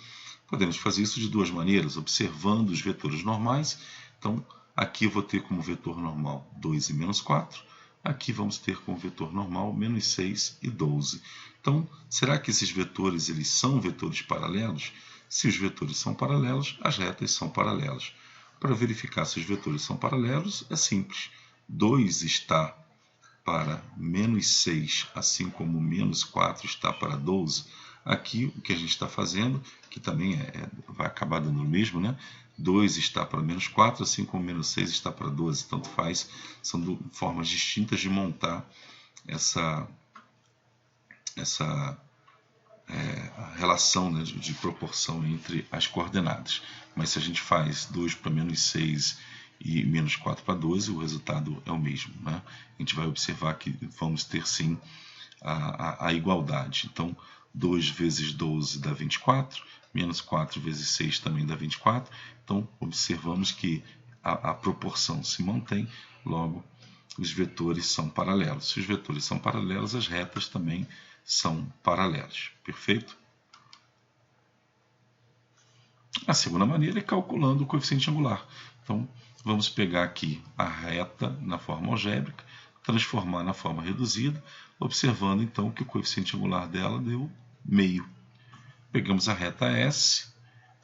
Podemos fazer isso de duas maneiras, observando os vetores normais. Então, aqui eu vou ter como vetor normal 2 e menos 4. Aqui vamos ter como vetor normal menos 6 e 12. Então, será que esses vetores eles são vetores paralelos? Se os vetores são paralelos, as retas são paralelas. Para verificar se os vetores são paralelos, é simples. 2 está para menos 6, assim como menos 4 está para 12, aqui o que a gente está fazendo, que também vai acabar dando o mesmo, né? 2 está para menos 4, assim como menos 6 está para 12, tanto faz, são formas distintas de montar essa relação, né, de proporção entre as coordenadas. Mas se a gente faz 2 para menos 6 e menos 4 para 12, o resultado é o mesmo. Né? A gente vai observar que vamos ter sim a igualdade. Então, 2 vezes 12 dá 24, menos 4 vezes 6 também dá 24. Então, observamos que a proporção se mantém, logo os vetores são paralelos. Se os vetores são paralelos, as retas também são paralelas. Perfeito? A segunda maneira é calculando o coeficiente angular. Então, vamos pegar aqui a reta na forma algébrica, transformar na forma reduzida, observando então que o coeficiente angular dela deu meio. Pegamos a reta S,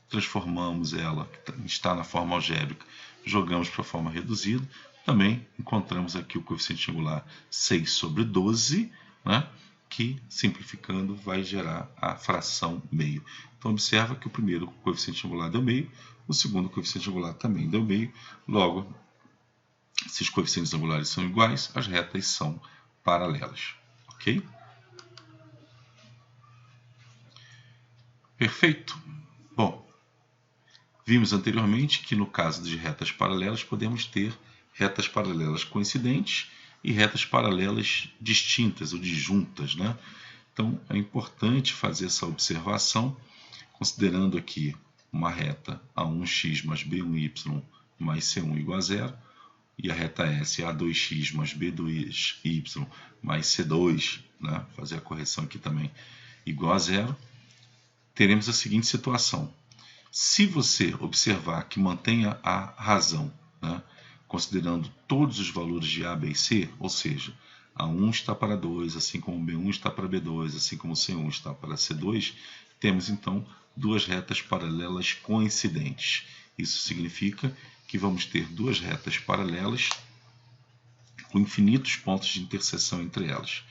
transformamos ela, que está na forma algébrica, jogamos para a forma reduzida, também encontramos aqui o coeficiente angular 6 sobre 12, né, que, simplificando, vai gerar a fração meio. Então, observa que o primeiro coeficiente angular deu meio, o segundo coeficiente angular também deu meio. Logo, se os coeficientes angulares são iguais, as retas são paralelas. Ok? Perfeito? Bom, vimos anteriormente que no caso de retas paralelas podemos ter retas paralelas coincidentes e retas paralelas distintas ou disjuntas, né? Então é importante fazer essa observação, considerando aqui uma reta A1x mais B1y mais C1 igual a zero, e a reta S A2x mais B2y mais C2, né? Fazer a correção aqui também, igual a zero, teremos a seguinte situação. Se você observar que mantenha a razão, né, considerando todos os valores de A, B e C, ou seja, A1 está para 2, assim como B1 está para B2, assim como C1 está para C2, temos então duas retas paralelas coincidentes. Isso significa que vamos ter duas retas paralelas com infinitos pontos de interseção entre elas.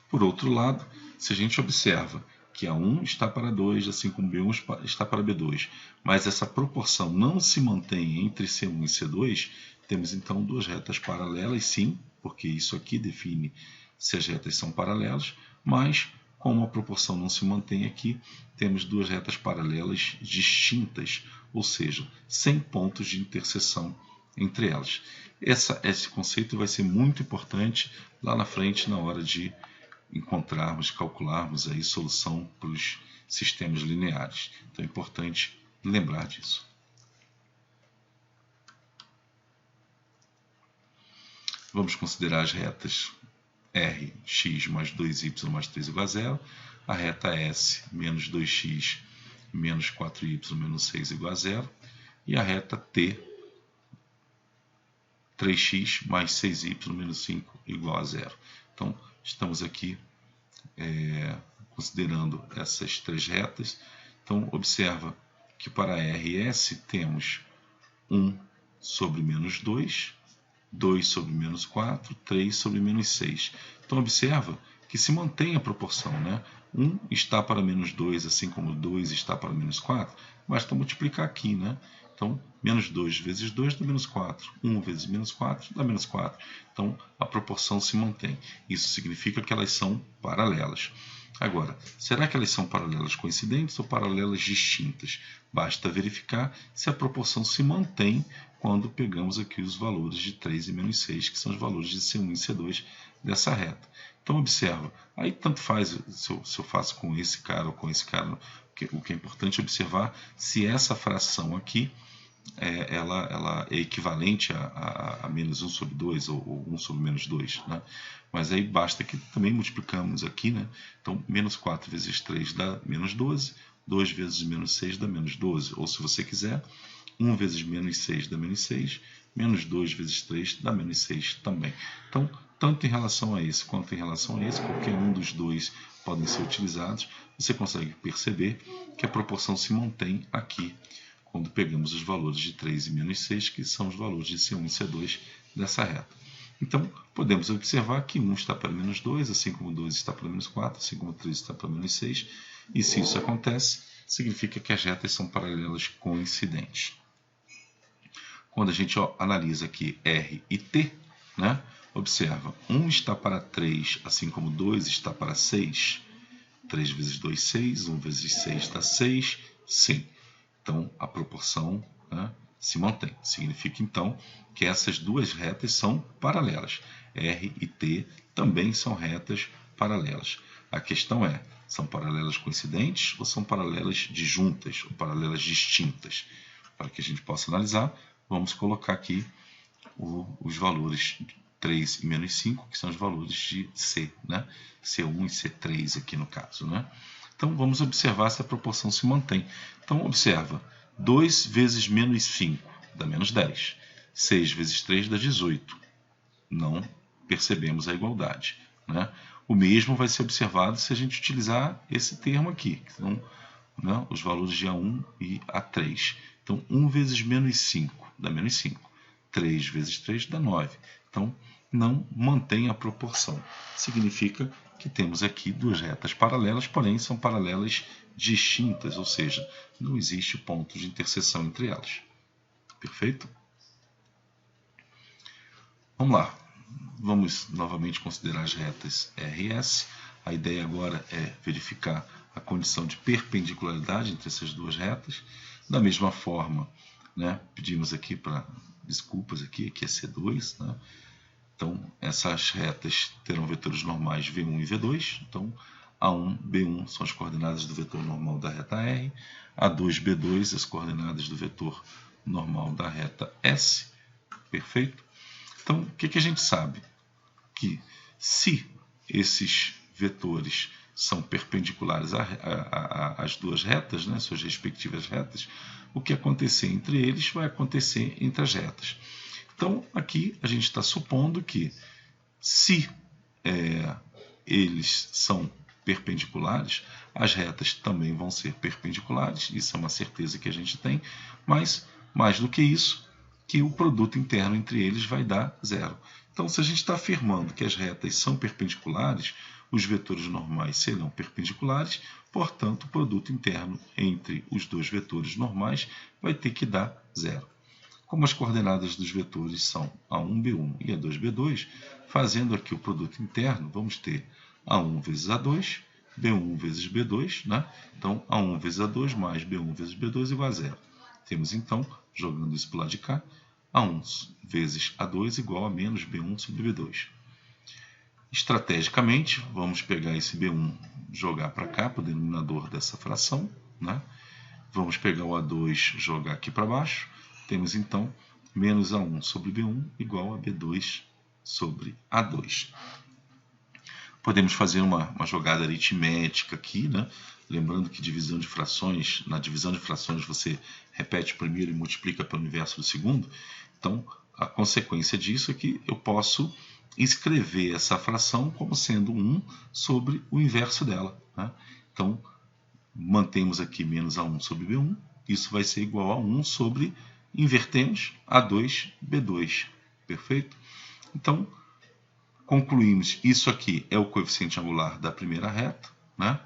Por outro lado, se a gente observa que A1 está para 2, assim como B1 está para B2, mas essa proporção não se mantém entre C1 e C2, temos então duas retas paralelas, sim, porque isso aqui define se as retas são paralelas, mas como a proporção não se mantém aqui, temos duas retas paralelas distintas, ou seja, sem pontos de interseção entre elas. Esse conceito vai ser muito importante lá na frente, na hora de encontrarmos, calcularmos aí solução para os sistemas lineares. Então é importante lembrar disso. Vamos considerar as retas R, x mais 2y mais 3 igual a zero, a reta S, menos 2x menos 4y menos 6 igual a zero, e a reta T, 3x mais 6y menos 5 igual a zero. Então, estamos aqui considerando essas três retas. Então, observa que para R e S temos 1 sobre menos 2, 2 sobre menos 4, 3 sobre menos 6. Então, observa que se mantém a proporção, né? 1 está para menos 2, assim como 2 está para menos 4, basta multiplicar aqui, né? Então, menos 2 vezes 2 dá menos 4. 1 vezes menos 4 dá menos 4. Então, a proporção se mantém. Isso significa que elas são paralelas. Agora, será que elas são paralelas coincidentes ou paralelas distintas? Basta verificar se a proporção se mantém quando pegamos aqui os valores de 3 e menos 6, que são os valores de C1 e C2 dessa reta. Então, observa. Aí, tanto faz se eu faço com esse cara ou com esse cara. O que é importante é observar se essa fração aqui ela é equivalente a menos 1 sobre 2 ou 1 sobre menos 2. Né? Mas aí basta que também multiplicamos aqui. Né? Então, menos 4 vezes 3 dá menos 12. 2 vezes menos 6 dá menos 12. Ou, se você quiser, 1 vezes menos 6 dá menos 6. Menos 2 vezes 3 dá menos 6 também. Então, tanto em relação a esse quanto em relação a esse, qualquer um dos dois podem ser utilizados. Você consegue perceber que a proporção se mantém aqui, quando pegamos os valores de 3 e menos 6, que são os valores de C1 e C2 dessa reta. Então, podemos observar que 1 está para menos 2, assim como 2 está para menos 4, assim como 3 está para menos 6. E se isso acontece, significa que as retas são paralelas coincidentes. Quando a gente analisa aqui R e T, né, observa, 1 está para 3, assim como 2 está para 6. 3 vezes 2, 6. 1 vezes 6 dá 6. Sim. Então, a proporção, né, se mantém. Significa, então, que essas duas retas são paralelas. R e T também são retas paralelas. A questão é, são paralelas coincidentes ou são paralelas disjuntas, ou paralelas distintas? Para que a gente possa analisar, vamos colocar aqui os valores 3 e menos 5, que são os valores de C, né? C1 e C3 aqui no caso, né? Então, vamos observar se a proporção se mantém. Então, observa, 2 vezes menos 5 dá menos 10. 6 vezes 3 dá 18. Não percebemos a igualdade, né? O mesmo vai ser observado se a gente utilizar esse termo aqui, que são, né, os valores de A1 e A3. Então, 1 vezes menos 5 dá menos 5. 3 vezes 3 dá 9. Então, não mantém a proporção. Significa que temos aqui duas retas paralelas, porém são paralelas distintas, ou seja, não existe ponto de interseção entre elas. Perfeito? Vamos lá. Vamos novamente considerar as retas R e S. A ideia agora é verificar a condição de perpendicularidade entre essas duas retas. Da mesma forma, né, pedimos aqui para desculpas aqui é C2, né? Então, essas retas terão vetores normais V1 e V2. Então, A1, B1 são as coordenadas do vetor normal da reta R. A2, B2, as coordenadas do vetor normal da reta S. Perfeito? Então, o que a gente sabe? Que se esses vetores são perpendiculares às duas retas, né, suas respectivas retas, o que acontecer entre eles vai acontecer entre as retas. Então, aqui a gente está supondo que se eles são perpendiculares, as retas também vão ser perpendiculares, isso é uma certeza que a gente tem, mas mais do que isso, que o produto interno entre eles vai dar zero. Então, se a gente está afirmando que as retas são perpendiculares, os vetores normais serão perpendiculares, portanto, o produto interno entre os dois vetores normais vai ter que dar zero. Como as coordenadas dos vetores são A1, B1 e A2, B2, fazendo aqui o produto interno, vamos ter A1 vezes A2, B1 vezes B2, né? Então, A1 vezes A2 mais B1 vezes B2 igual a zero. Temos, então, jogando isso para o lado de cá, A1 vezes A2 igual a menos B1 sobre B2. Estrategicamente, vamos pegar esse B1 jogar para cá, para o denominador dessa fração, né? Vamos pegar o A2 jogar aqui para baixo. Temos, então, menos A1 sobre B1 igual a B2 sobre A2. Podemos fazer uma jogada aritmética aqui, né? Lembrando que divisão de frações, na divisão de frações você repete o primeiro e multiplica pelo inverso do segundo. Então, a consequência disso é que eu posso escrever essa fração como sendo 1 sobre o inverso dela, né? Então, mantemos aqui menos A1 sobre B1, isso vai ser igual a 1 sobre, invertemos, A2, B2. Perfeito? Então, concluímos, isso aqui é o coeficiente angular da primeira reta, né?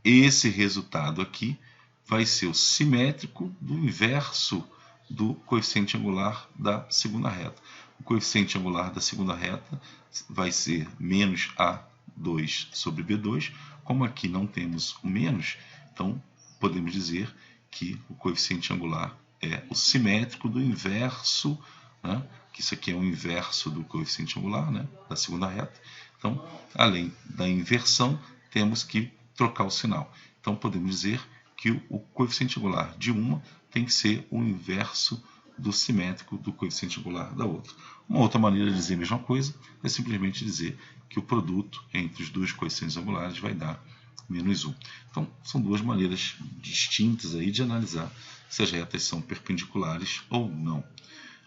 Esse resultado aqui vai ser o simétrico do inverso do coeficiente angular da segunda reta. O coeficiente angular da segunda reta vai ser menos A2 sobre B2. Como aqui não temos o menos, então podemos dizer que o coeficiente angular é o simétrico do inverso, né? Que isso aqui é o inverso do coeficiente angular, né, da segunda reta. Então, além da inversão, temos que trocar o sinal. Então, podemos dizer que o coeficiente angular de uma tem que ser o inverso do simétrico do coeficiente angular da outra. Uma outra maneira de dizer a mesma coisa é simplesmente dizer que o produto entre os dois coeficientes angulares vai dar menos 1. Então, são duas maneiras distintas aí de analisar se as retas são perpendiculares ou não.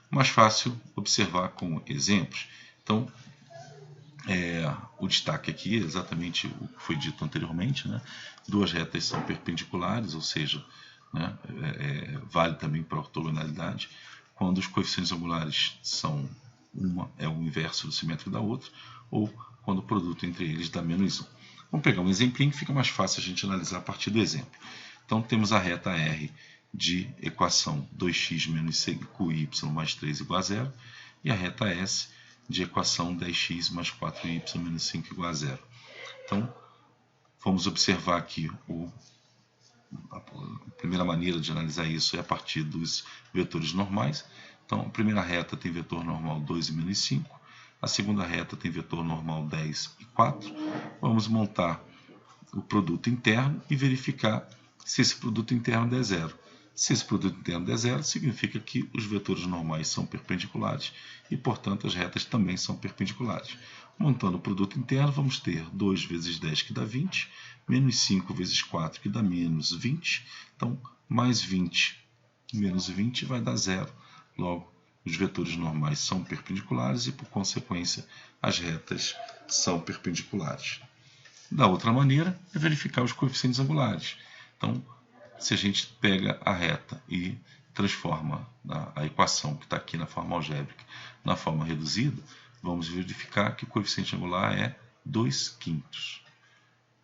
Mais fácil observar com exemplos. Então, o destaque aqui é exatamente o que foi dito anteriormente, né? Duas retas são perpendiculares, ou seja, né, vale também para a ortogonalidade, quando os coeficientes angulares são uma é o inverso do simétrico da outra, ou quando o produto entre eles dá menos 1. Vamos pegar um exemplinho que fica mais fácil a gente analisar a partir do exemplo. Então, temos a reta R de equação 2x menos 5y mais 3 igual a 0, e a reta S de equação 10x mais 4y menos 5 igual a 0. Então, vamos observar aqui a primeira maneira de analisar isso é a partir dos vetores normais. Então, a primeira reta tem vetor normal 2 e menos 5, a segunda reta tem vetor normal 10 e 4. Vamos montar o produto interno e verificar se esse produto interno der zero. Se esse produto interno der zero, significa que os vetores normais são perpendiculares e, portanto, as retas também são perpendiculares. Montando o produto interno, vamos ter 2 vezes 10, que dá 20, menos 5 vezes 4, que dá menos 20. Então, mais 20 menos 20 vai dar 0. Logo, os vetores normais são perpendiculares e, por consequência, as retas são perpendiculares. Da outra maneira, é verificar os coeficientes angulares. Então, se a gente pega a reta e transforma a equação que está aqui na forma algébrica na forma reduzida, vamos verificar que o coeficiente angular é 2/5.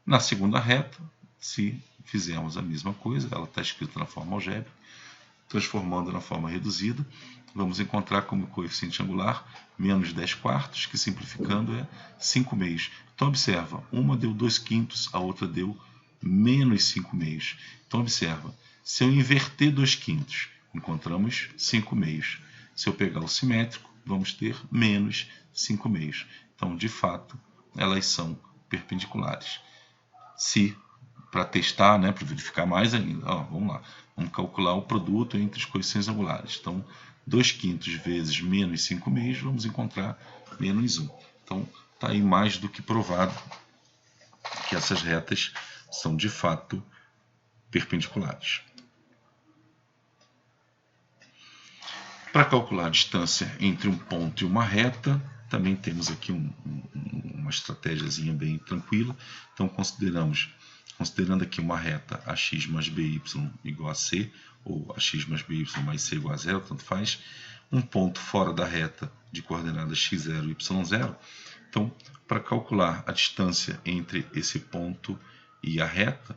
Na segunda reta, se fizermos a mesma coisa, ela está escrita na forma algébrica, transformando na forma reduzida, vamos encontrar como coeficiente angular menos 10/4, que simplificando é 5/2. Então observa, uma deu 2/5, a outra deu menos 5/2. Então observa, se eu inverter 2/5, encontramos 5/2. Se eu pegar o simétrico, vamos ter menos 5/2. Então, de fato, elas são perpendiculares. Se, para testar, né, para verificar mais ainda, vamos lá, vamos calcular o produto entre os coeficientes angulares. Então, 2/5 vezes menos 5/2, vamos encontrar menos 1. Então, está aí mais do que provado que essas retas são, de fato, perpendiculares. Para calcular a distância entre um ponto e uma reta, também temos aqui uma estratégiazinha bem tranquila. Então, considerando aqui uma reta ax mais by igual a c, ou ax mais by mais c igual a 0, tanto faz, um ponto fora da reta de coordenadas x0 e y0. Então, para calcular a distância entre esse ponto e a reta,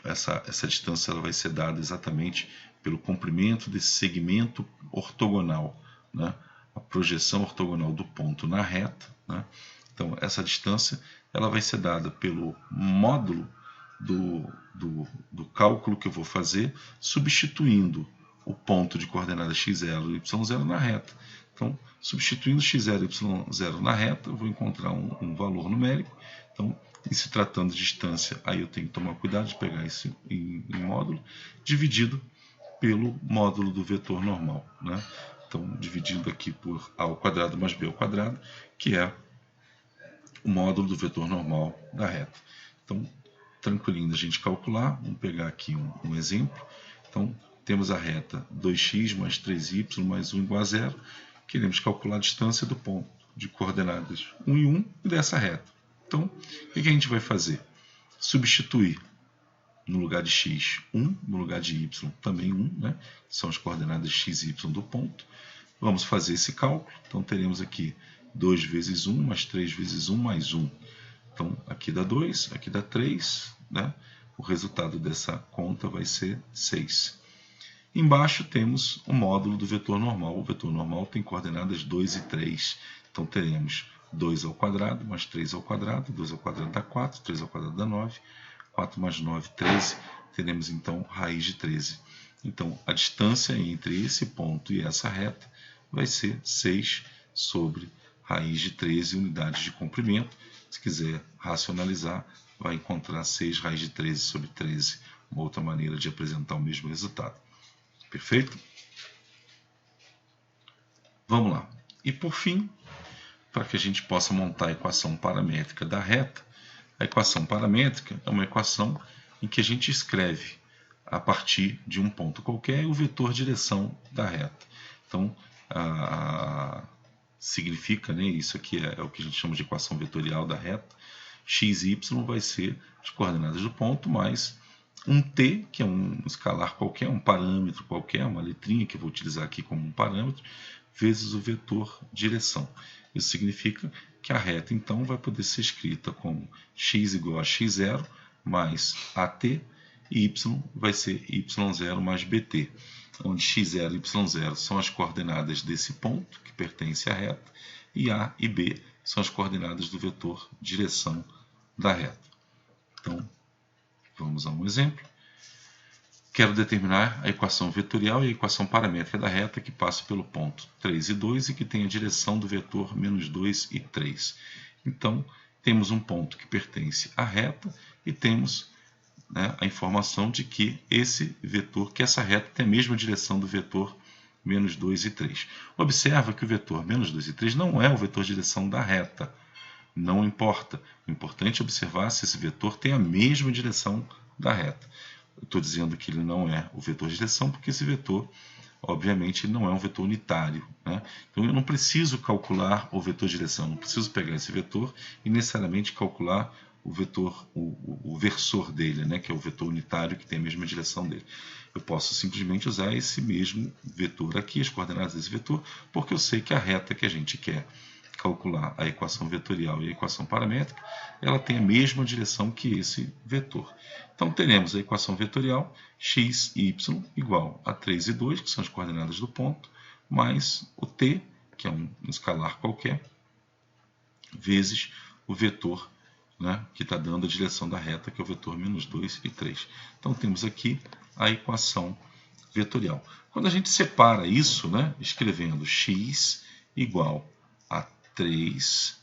essa distância ela vai ser dada exatamente pelo comprimento desse segmento ortogonal, né? A projeção ortogonal do ponto na reta, né? Então, essa distância ela vai ser dada pelo módulo do cálculo que eu vou fazer, substituindo o ponto de coordenada x0 e y0 na reta. Então, substituindo x0 e y0 na reta, eu vou encontrar um valor numérico. Então, em se tratando de distância, aí eu tenho que tomar cuidado de pegar isso em módulo, dividido pelo módulo do vetor normal, né? Então, dividindo aqui por a ao quadrado mais b ao quadrado, que é o módulo do vetor normal da reta. Então, tranquilinho da gente calcular. Vamos pegar aqui um exemplo. Então, temos a reta 2x mais 3y mais 1 igual a 0. Queremos calcular a distância do ponto de coordenadas 1 e 1 e dessa reta. Então, o que a gente vai fazer? Substituir no lugar de x 1, no lugar de y também 1, né? São as coordenadas x e y do ponto. Vamos fazer esse cálculo. Então, teremos aqui 2 vezes 1 mais 3 vezes 1 mais 1. Então, aqui dá 2, aqui dá 3, né? O resultado dessa conta vai ser 6. Embaixo temos o módulo do vetor normal. O vetor normal tem coordenadas 2 e 3. Então, teremos 2 ao quadrado mais 3 ao quadrado. 2 ao quadrado dá 4, 3 ao quadrado dá 9. 4 mais 9, 13. Teremos, então, raiz de 13. Então, a distância entre esse ponto e essa reta vai ser 6 sobre raiz de 13 unidades de comprimento. Se quiser racionalizar, vai encontrar 6 raiz de 13 sobre 13, uma outra maneira de apresentar o mesmo resultado. Perfeito? Vamos lá. E por fim, para que a gente possa montar a equação paramétrica da reta, a equação paramétrica é uma equação em que a gente escreve a partir de um ponto qualquer o vetor direção da reta. Então, significa, né, isso aqui é o que a gente chama de equação vetorial da reta. X e y vai ser as coordenadas do ponto mais um t, que é um escalar qualquer, um parâmetro qualquer, uma letrinha que eu vou utilizar aqui como um parâmetro, vezes o vetor direção. Isso significa que a reta, então, vai poder ser escrita como x igual a x0 mais at, e y vai ser y0 mais bt, onde x0 e y0 são as coordenadas desse ponto, que pertence à reta, e a e b são as coordenadas do vetor direção da reta. Então, vamos a um exemplo. Quero determinar a equação vetorial e a equação paramétrica da reta que passa pelo ponto 3 e 2 e que tem a direção do vetor menos 2 e 3. Então, temos um ponto que pertence à reta e temos, né, a informação de que esse vetor, que essa reta tem a mesma direção do vetor menos 2 e 3. Observa que o vetor menos 2 e 3 não é o vetor direção da reta. não importa. O importante é observar se esse vetor tem a mesma direção da reta. Eu estou dizendo que ele não é o vetor de direção porque esse vetor, obviamente, não é um vetor unitário, né? Então eu não preciso calcular o vetor de direção, não preciso pegar esse vetor e necessariamente calcular o vetor, o versor dele, né? Que é o vetor unitário que tem a mesma direção dele. Eu posso simplesmente usar esse mesmo vetor aqui, as coordenadas desse vetor, porque eu sei que a reta que a gente quer calcular, a equação vetorial e a equação paramétrica, ela tem a mesma direção que esse vetor. Então teremos a equação vetorial x e y igual a 3 e 2, que são as coordenadas do ponto, mais o t, que é um escalar qualquer, vezes o vetor, né, que está dando a direção da reta, que é o vetor menos 2 e 3. Então temos aqui a equação vetorial. Quando a gente separa isso, né, escrevendo x igual a 3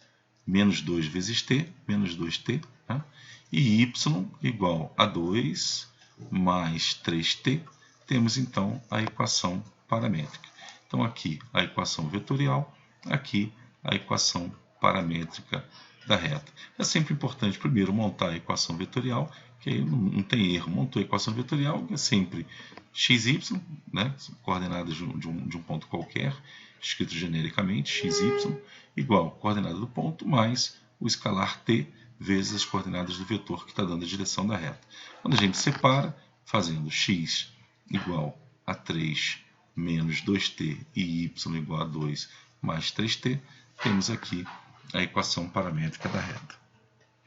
menos 2 vezes t, menos 2t, né, e y igual a 2 mais 3t, temos então a equação paramétrica. Então aqui a equação vetorial, aqui a equação paramétrica da reta. É sempre importante primeiro montar a equação vetorial, que aí não tem erro. Montou a equação vetorial, que é sempre x, y, né, coordenadas de um ponto qualquer, escrito genericamente, x, y, igual a coordenada do ponto, mais o escalar t, vezes as coordenadas do vetor que está dando a direção da reta. Quando a gente separa, fazendo x igual a 3 menos 2t e y igual a 2 mais 3t, temos aqui a equação paramétrica da reta.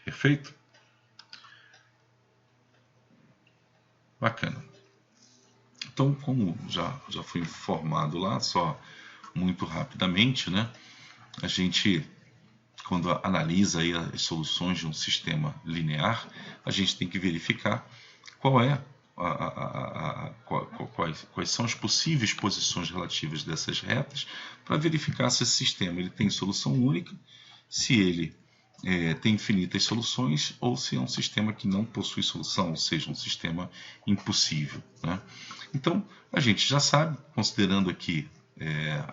Perfeito? Bacana. Então, como já foi informado lá, só muito rapidamente, né? A gente, quando analisa aí as soluções de um sistema linear, a gente tem que verificar qual é quais são as possíveis posições relativas dessas retas, para verificar se esse sistema ele tem solução única, se ele tem infinitas soluções ou se é um sistema que não possui solução, ou seja, um sistema impossível, né? Então, a gente já sabe, considerando aqui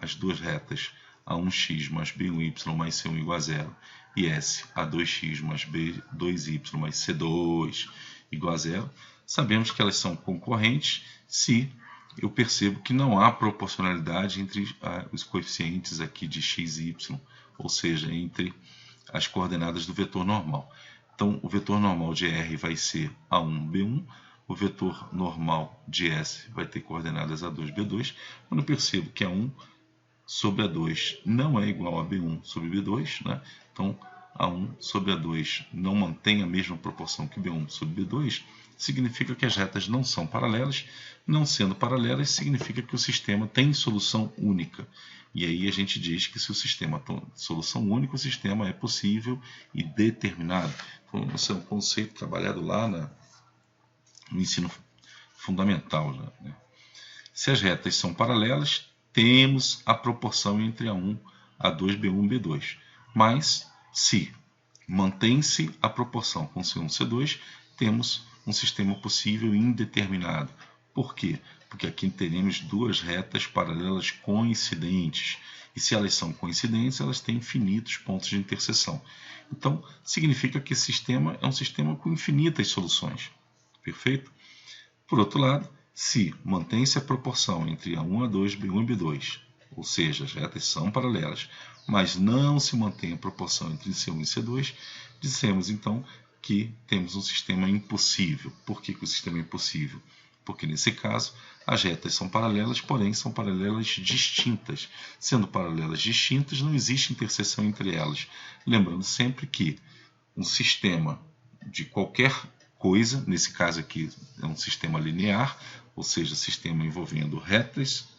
as duas retas A1x mais B1y mais C1 igual a zero e S A2x mais B2y mais C2 igual a zero, sabemos que elas são concorrentes se eu percebo que não há proporcionalidade entre os coeficientes aqui de x e y, ou seja, entre as coordenadas do vetor normal. Então, o vetor normal de R vai ser A1, B1, o vetor normal de S vai ter coordenadas A2, B2. Quando eu percebo que A1 sobre A2 não é igual a B1 sobre B2, né? Então, A1 sobre A2 não mantém a mesma proporção que B1 sobre B2, significa que as retas não são paralelas. Não sendo paralelas, significa que o sistema tem solução única. E aí a gente diz que se o sistema tem solução única, o sistema é possível e determinado. Então, esse é um conceito trabalhado lá no ensino fundamental. Né? Se as retas são paralelas, temos a proporção entre A1, A2, B1 e B2. Mas, se mantém-se a proporção com C1, C2, temos um sistema possível e indeterminado. Por quê? Porque aqui teremos duas retas paralelas coincidentes. E se elas são coincidentes, elas têm infinitos pontos de interseção. Então, significa que esse sistema é um sistema com infinitas soluções. Perfeito? Por outro lado, se mantém-se a proporção entre A1, A2, B1 e B2, ou seja, as retas são paralelas, mas não se mantém a proporção entre C1 e C2, dissemos então que temos um sistema impossível. Por que o sistema é impossível? Porque nesse caso as retas são paralelas, porém são paralelas distintas. Sendo paralelas distintas, não existe interseção entre elas. Lembrando sempre que um sistema de qualquer coisa, nesse caso aqui é um sistema linear, ou seja, sistema envolvendo retas.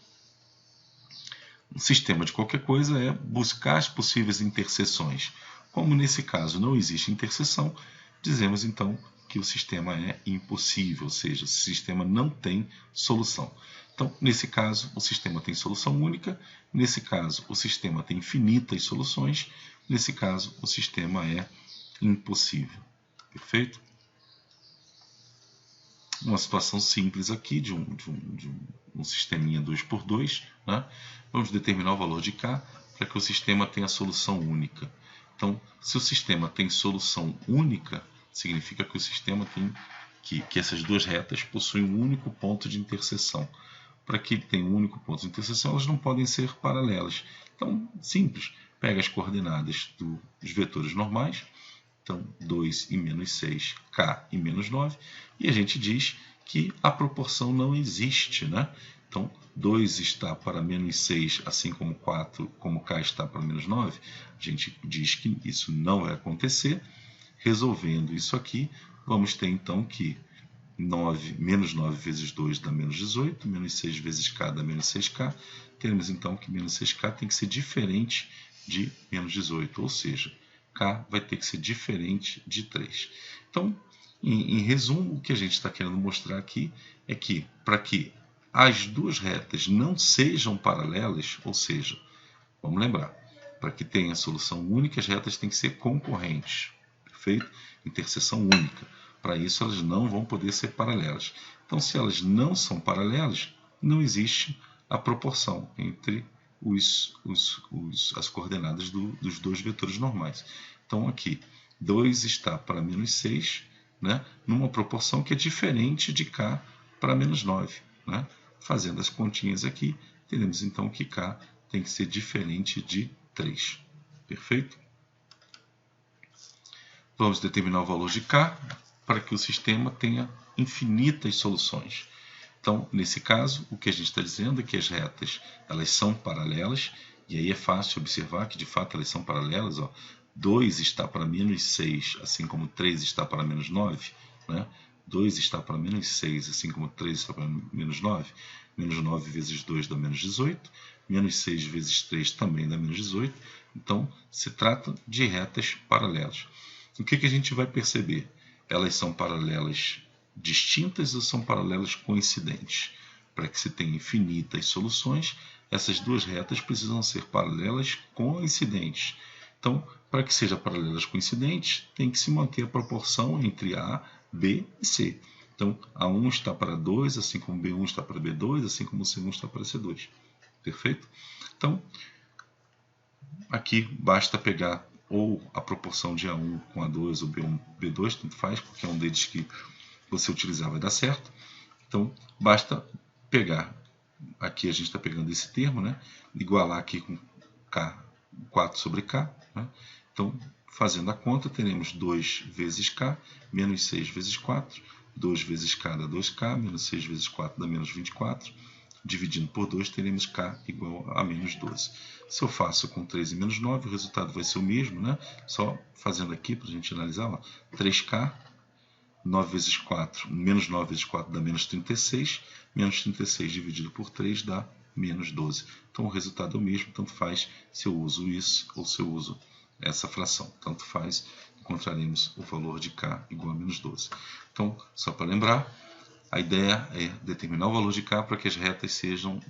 Um sistema de qualquer coisa é buscar as possíveis interseções. Como nesse caso não existe interseção, dizemos então que o sistema é impossível, ou seja, o sistema não tem solução. Então, nesse caso, o sistema tem solução única, nesse caso, o sistema tem infinitas soluções, nesse caso, o sistema é impossível. Perfeito? Uma situação simples aqui de um sisteminha 2x2, né? Vamos determinar o valor de K para que o sistema tenha solução única. Então, se o sistema tem solução única, significa que o sistema tem que essas duas retas possuem um único ponto de interseção. Para que ele tenha um único ponto de interseção, elas não podem ser paralelas. Então, simples, pega as coordenadas dos vetores normais, então 2 e menos 6, k e menos 9, e a gente diz que a proporção não existe, né? Então, 2 está para menos 6, assim como 4, como k está para menos 9, a gente diz que isso não vai acontecer. Resolvendo isso aqui, vamos ter então que menos 9 vezes 2 dá menos 18, menos 6 vezes k dá menos 6k. Temos então que menos 6k tem que ser diferente de menos 18, ou seja, k vai ter que ser diferente de 3. Então, em resumo, o que a gente está querendo mostrar aqui é que, para que as duas retas não sejam paralelas, ou seja, vamos lembrar, para que tenha solução única, as retas têm que ser concorrentes, perfeito? Interseção única. Para isso, elas não vão poder ser paralelas. Então, se elas não são paralelas, não existe a proporção entre as coordenadas dos dois vetores normais. Então, aqui, 2 está para menos 6, né, numa proporção que é diferente de k para menos 9. Né? Fazendo as continhas aqui, teremos então que k tem que ser diferente de 3. Perfeito? Vamos determinar o valor de k para que o sistema tenha infinitas soluções. Então, nesse caso, o que a gente está dizendo é que as retas elas são paralelas, e aí é fácil observar que de fato elas são paralelas. 2 está para menos 6, assim como 3 está para menos 9. Né? 2 está para menos 6, assim como 3 está para menos 9. Menos 9 vezes 2 dá menos 18. Menos 6 vezes 3 também dá menos 18. Então, se trata de retas paralelas. O que a gente vai perceber? Elas são paralelas distintas ou são paralelas coincidentes? Para que se tenha infinitas soluções, essas duas retas precisam ser paralelas coincidentes. Então, para que sejam paralelas coincidentes, tem que se manter a proporção entre A, B e C. Então, A1 está para 2, assim como B1 está para B2, assim como C1 está para C2. Perfeito? Então, aqui basta pegar ou a proporção de A1 com A2 ou B1, B2, tanto faz, qualquer um deles que você utilizar vai dar certo. Então, basta pegar, aqui a gente está pegando esse termo, né? Igualar aqui com K, 4 sobre K. Né? Então, fazendo a conta, teremos 2 vezes K, menos 6 vezes 4. 2 vezes K dá 2K, menos 6 vezes 4 dá menos 24. Dividindo por 2, teremos K igual a menos 12. Se eu faço com 3 e menos 9, o resultado vai ser o mesmo, né? Só fazendo aqui para a gente analisar, 3K, 9 vezes 4, menos 9 vezes 4 dá menos 36, menos 36 dividido por 3 dá menos 12. Então o resultado é o mesmo, tanto faz se eu uso isso ou se eu uso essa fração. Tanto faz, encontraremos o valor de K igual a menos 12. Então, só para lembrar, a ideia é determinar o valor de K para que as retas sejam,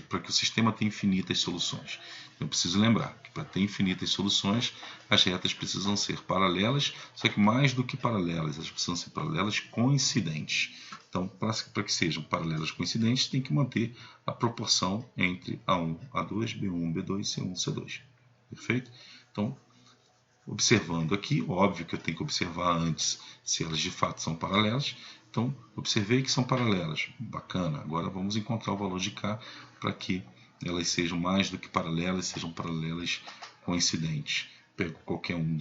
para que o sistema tenha infinitas soluções. Eu preciso lembrar que para ter infinitas soluções, as retas precisam ser paralelas, só que mais do que paralelas, elas precisam ser paralelas coincidentes. Então, para que sejam paralelas coincidentes, tem que manter a proporção entre A1, A2, B1, B2, C1, C2. Perfeito? Então, observando aqui, óbvio que eu tenho que observar antes se elas de fato são paralelas. Então, observei que são paralelas. Bacana. Agora vamos encontrar o valor de K para que elas sejam mais do que paralelas, sejam paralelas coincidentes. Pego qualquer um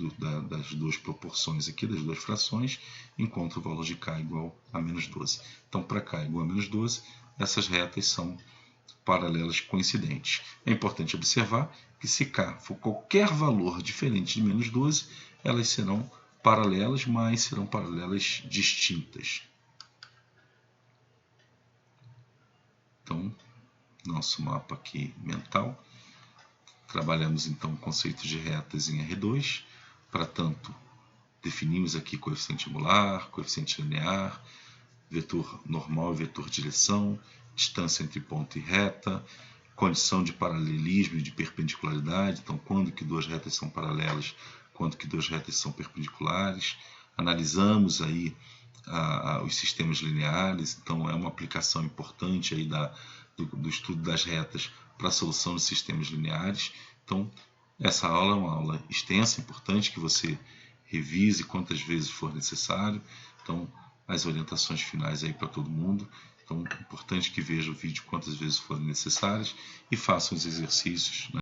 das duas proporções aqui, das duas frações, encontro o valor de K igual a menos 12. Então, para K igual a menos 12, essas retas são paralelas coincidentes. É importante observar que se K for qualquer valor diferente de menos 12, elas serão paralelas, mas serão paralelas distintas. Então, nosso mapa aqui mental. Trabalhamos então o conceito de retas em R2. Para tanto, definimos aqui coeficiente angular, coeficiente linear, vetor normal e vetor direção, distância entre ponto e reta, condição de paralelismo e de perpendicularidade, então quando que duas retas são paralelas, quando que duas retas são perpendiculares. Analisamos aí os sistemas lineares, então é uma aplicação importante aí do estudo das retas para a solução de sistemas lineares. Então, Essa aula é uma aula extensa, importante que você revise quantas vezes for necessário. Então, as orientações finais aí para todo mundo. Então, é importante que veja o vídeo quantas vezes forem necessárias e façam os exercícios, né?